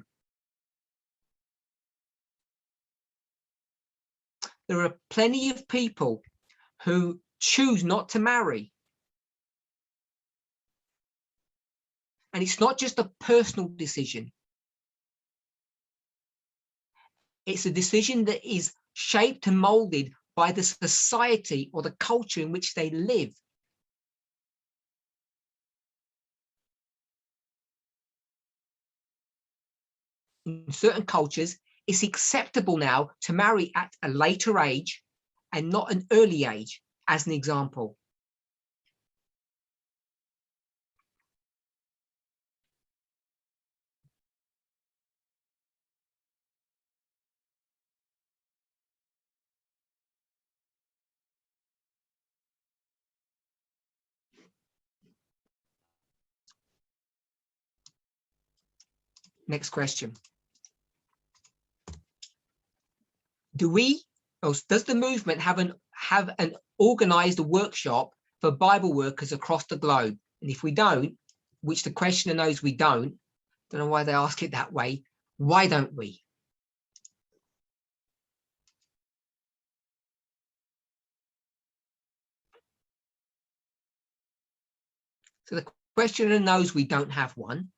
There are plenty of people who choose not to marry. And it's not just a personal decision. It's a decision that is shaped and molded by the society or the culture in which they live. In certain cultures, it's acceptable now to marry at a later age and not an early age, as an example. Next question. Does the movement have an organized workshop for Bible workers across the globe? And if we don't, which the questioner knows we don't know why they ask it that way, why don't we? So the questioner knows we don't have one.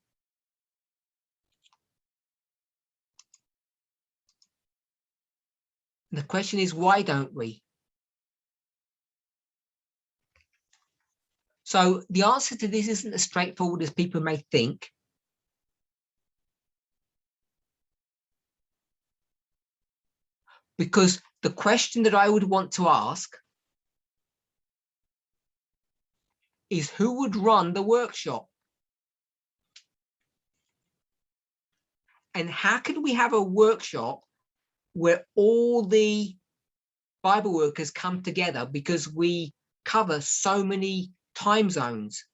And the question is, why don't we? So the answer to this isn't as straightforward as people may think. Because the question that I would want to ask is, who would run the workshop? And how can we have a workshop where all the Bible workers come together, because we cover so many time zones?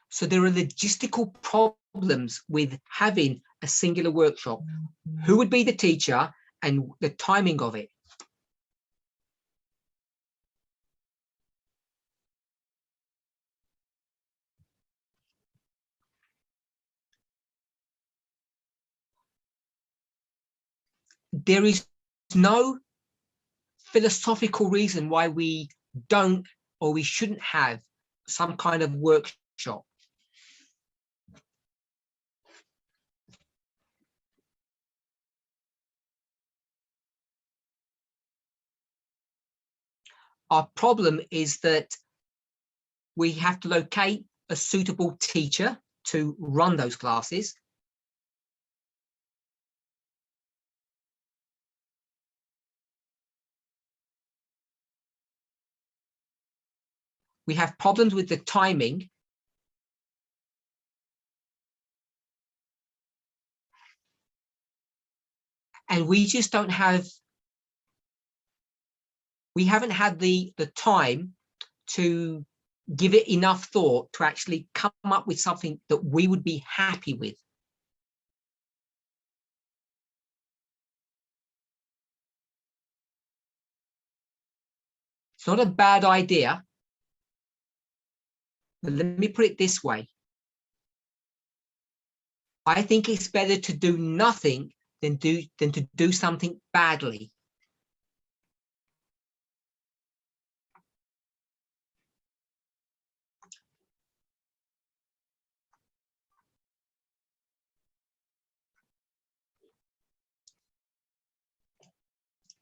So there are logistical problems with having a singular workshop. Who would be the teacher and the timing of it? There is no philosophical reason why we don't or we shouldn't have some kind of workshop. Our problem is that we have to locate a suitable teacher to run those classes. We have problems with the timing. And we just don't have, we haven't had the time to give it enough thought to actually come up with something that we would be happy with. It's not a bad idea, but let me put it this way. I think it's better to do nothing than to do something badly.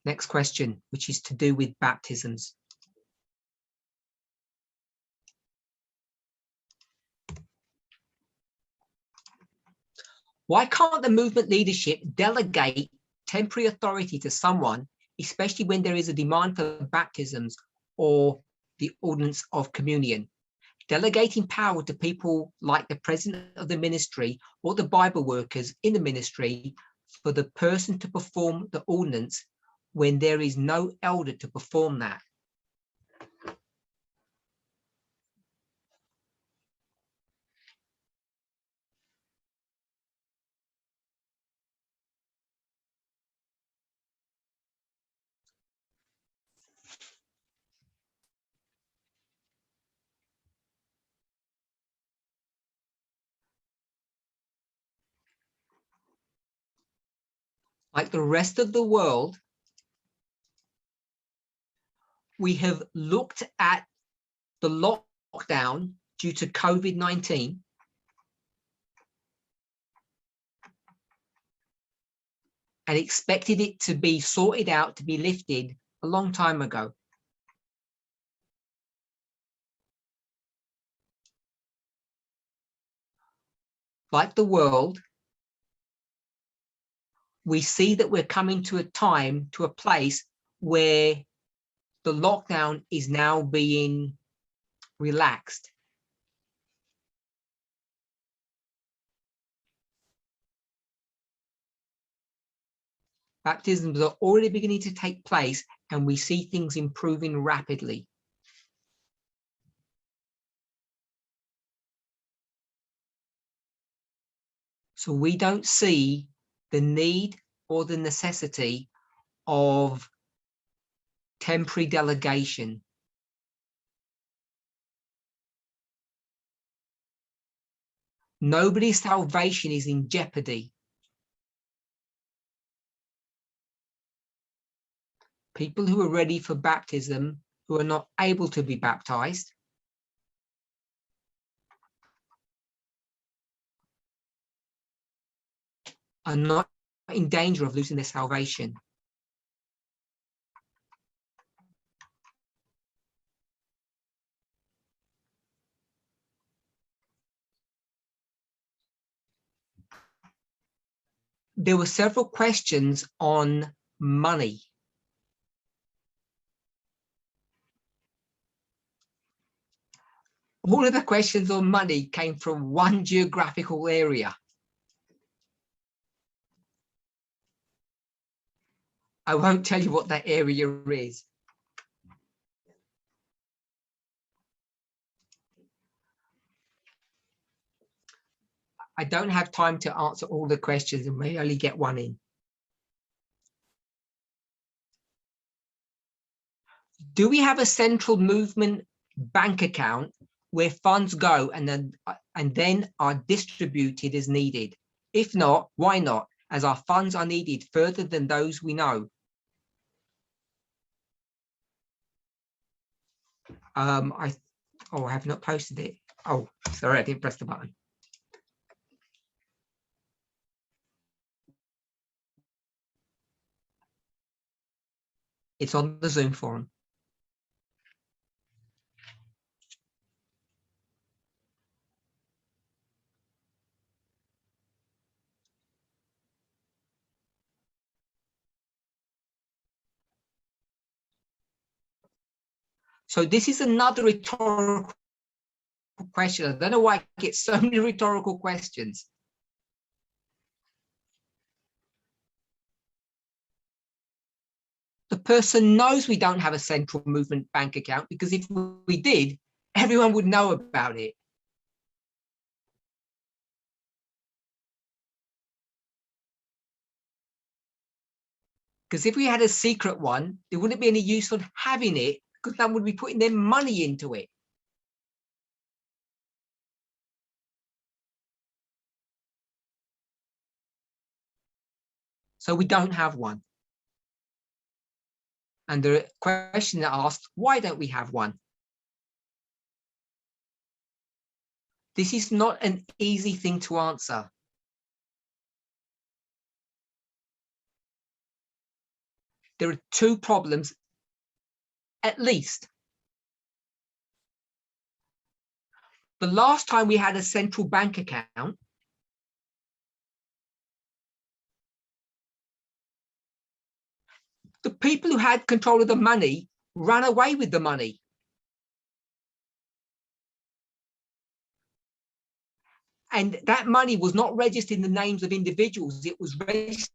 Next question, which is to do with baptisms. Why can't the movement leadership delegate temporary authority to someone, especially when there is a demand for baptisms or the ordinance of communion? Delegating power to people like the president of the ministry or the Bible workers in the ministry for the person to perform the ordinance when there is no elder to perform that. Like the rest of the world, we have looked at the lockdown due to COVID-19 and expected it to be sorted out, to be lifted a long time ago. Like the world, we see that we're coming to a time, to a place where the lockdown is now being relaxed. Baptisms are already beginning to take place and we see things improving rapidly. So we don't see the need or the necessity of temporary delegation. Nobody's salvation is in jeopardy. People who are ready for baptism, who are not able to be baptized, are not in danger of losing their salvation. There were several questions on money. All of the questions on money came from one geographical area. I won't tell you what that area is. I don't have time to answer all the questions and we only get one in. Do we have a central movement bank account where funds go and then are distributed as needed? If not, why not? As our funds are needed further than those we know. I have not posted it. Oh, sorry, I didn't press the button. It's on the Zoom forum. So this is another rhetorical question. I don't know why I get so many rhetorical questions. The person knows we don't have a central movement bank account because if we did, everyone would know about it. Because if we had a secret one, there wouldn't be any use on having it, because no one would be putting their money into it. So we don't have one. And the question that asked, why don't we have one? This is not an easy thing to answer. There are two problems, at least. The last time we had a central bank account, the people who had control of the money ran away with the money. And that money was not registered in the names of individuals. It was registered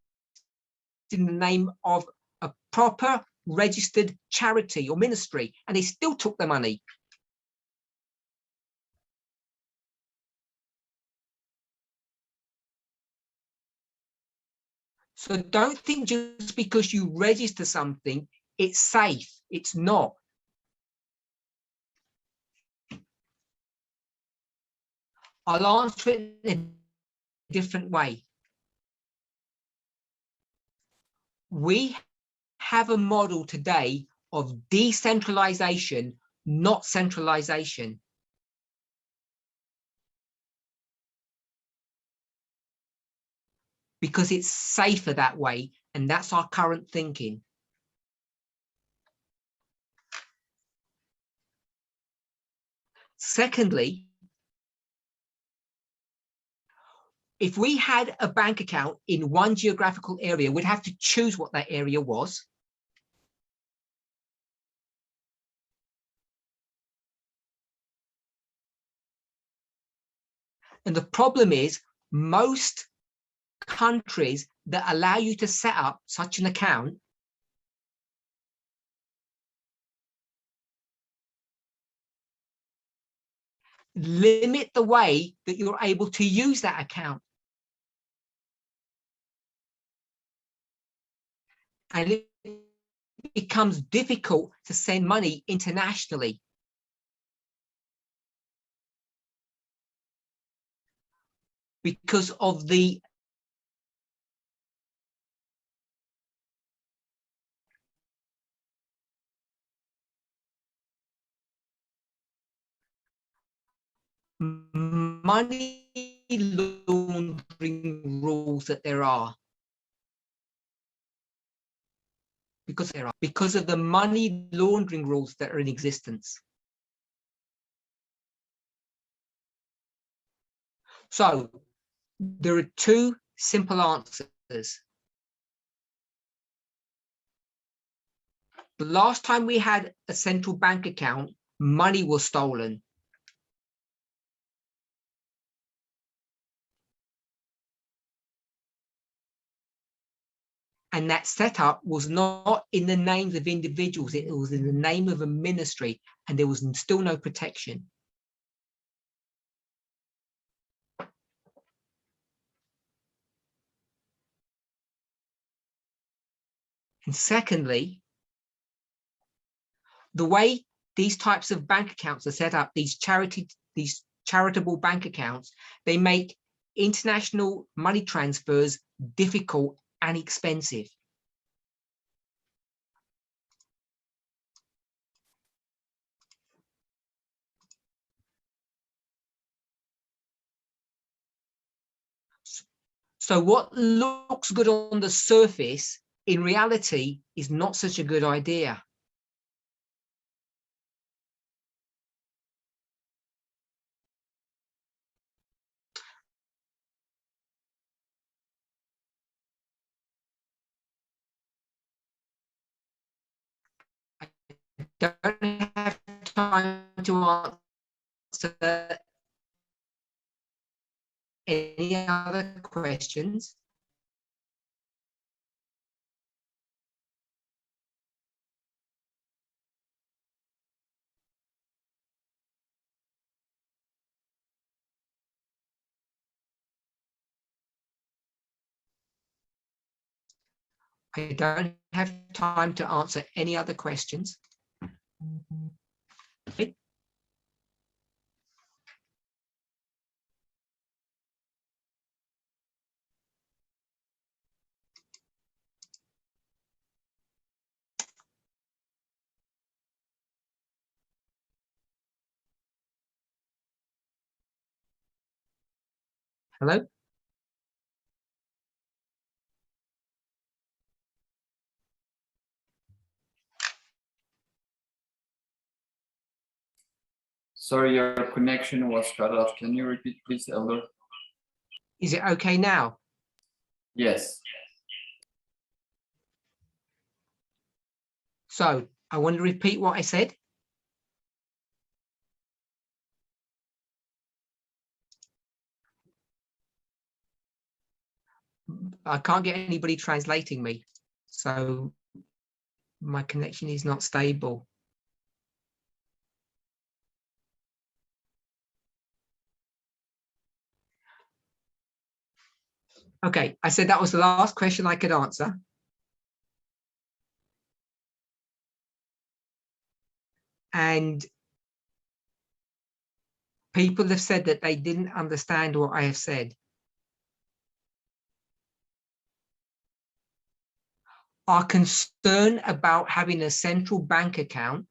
in the name of a proper registered charity or ministry, and they still took the money. So don't think just because you register something, it's safe. It's not. I'll answer it in a different way. We have a model today of decentralization, not centralization. Because it's safer that way, and that's our current thinking. Secondly, if we had a bank account in one geographical area, we'd have to choose what that area was. And the problem is, most countries that allow you to set up such an account limit the way that you're able to use that account. And it becomes difficult to send money internationally. Because of the money laundering rules that there are. Because of the money laundering rules that are in existence. So there are two simple answers. The last time we had a central bank account, money was stolen. And that setup was not in the names of individuals, it was in the name of a ministry, and there was still no protection. And secondly, the way these types of bank accounts are set up, these charitable bank accounts, they make international money transfers difficult and expensive. So what looks good on the surface, in reality, is not such a good idea. I don't have time to answer any other questions. I don't have time to answer any other questions. Okay. Hello? Sorry, your connection was cut off. Can you repeat, please, Elder? Is it okay now? Yes. So I want to repeat what I said. I can't get anybody translating me, so my connection is not stable. Okay, I said that was the last question I could answer. And people have said that they didn't understand what I have said. Our concern about having a central bank account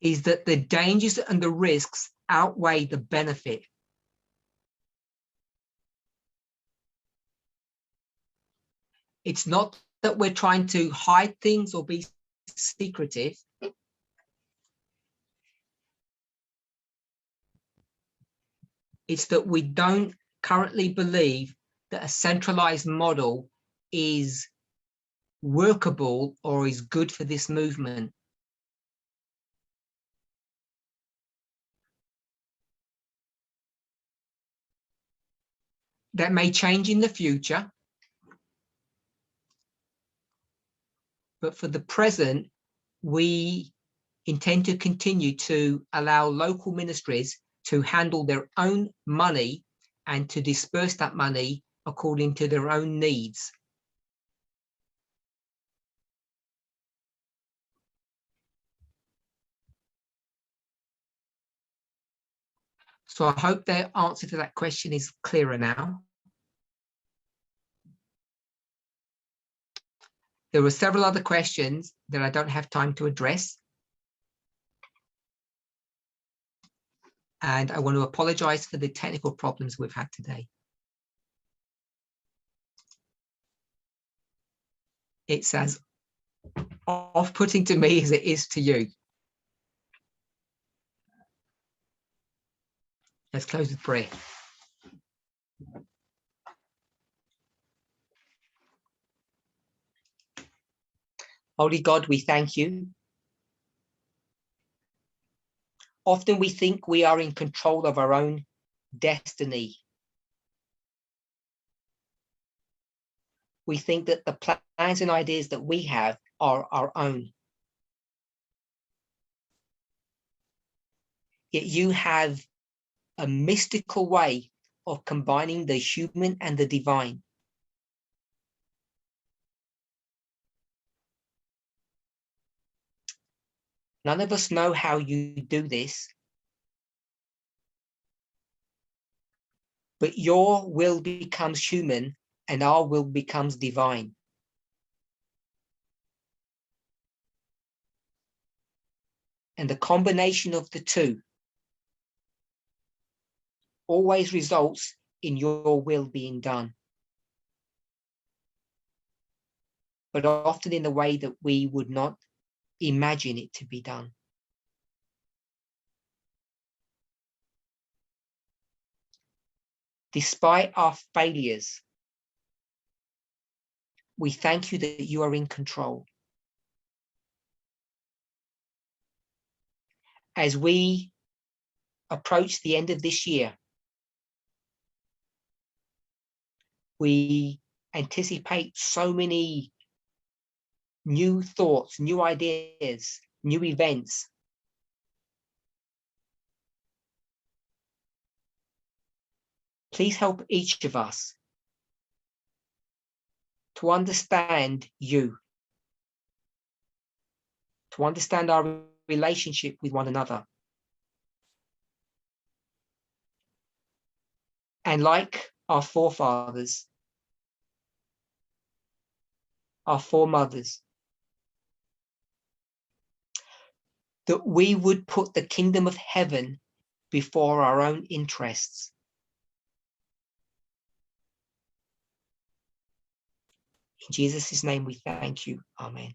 is that the dangers and the risks outweigh the benefit. It's not that we're trying to hide things or be secretive. It's that we don't currently believe that a centralized model is workable or is good for this movement. That may change in the future, but for the present, we intend to continue to allow local ministries to handle their own money and to disperse that money according to their own needs. So I hope the answer to that question is clearer now. There were several other questions that I don't have time to address. And I want to apologize for the technical problems we've had today. It's as off-putting to me as it is to you. Let's close with prayer. Holy God, we thank you. Often we think we are in control of our own destiny. We think that the plans and ideas that we have are our own. Yet you have a mystical way of combining the human and the divine. None of us know how you do this, but your will becomes human and our will becomes divine. And the combination of the two always results in your will being done, but often in the way that we would not imagine it to be done. Despite our failures, we thank you that you are in control. As we approach the end of this year, we anticipate so many new thoughts, new ideas, new events. Please help each of us to understand you, to understand our relationship with one another. And like our forefathers, our foremothers, that we would put the kingdom of heaven before our own interests. In Jesus' name we thank you. Amen.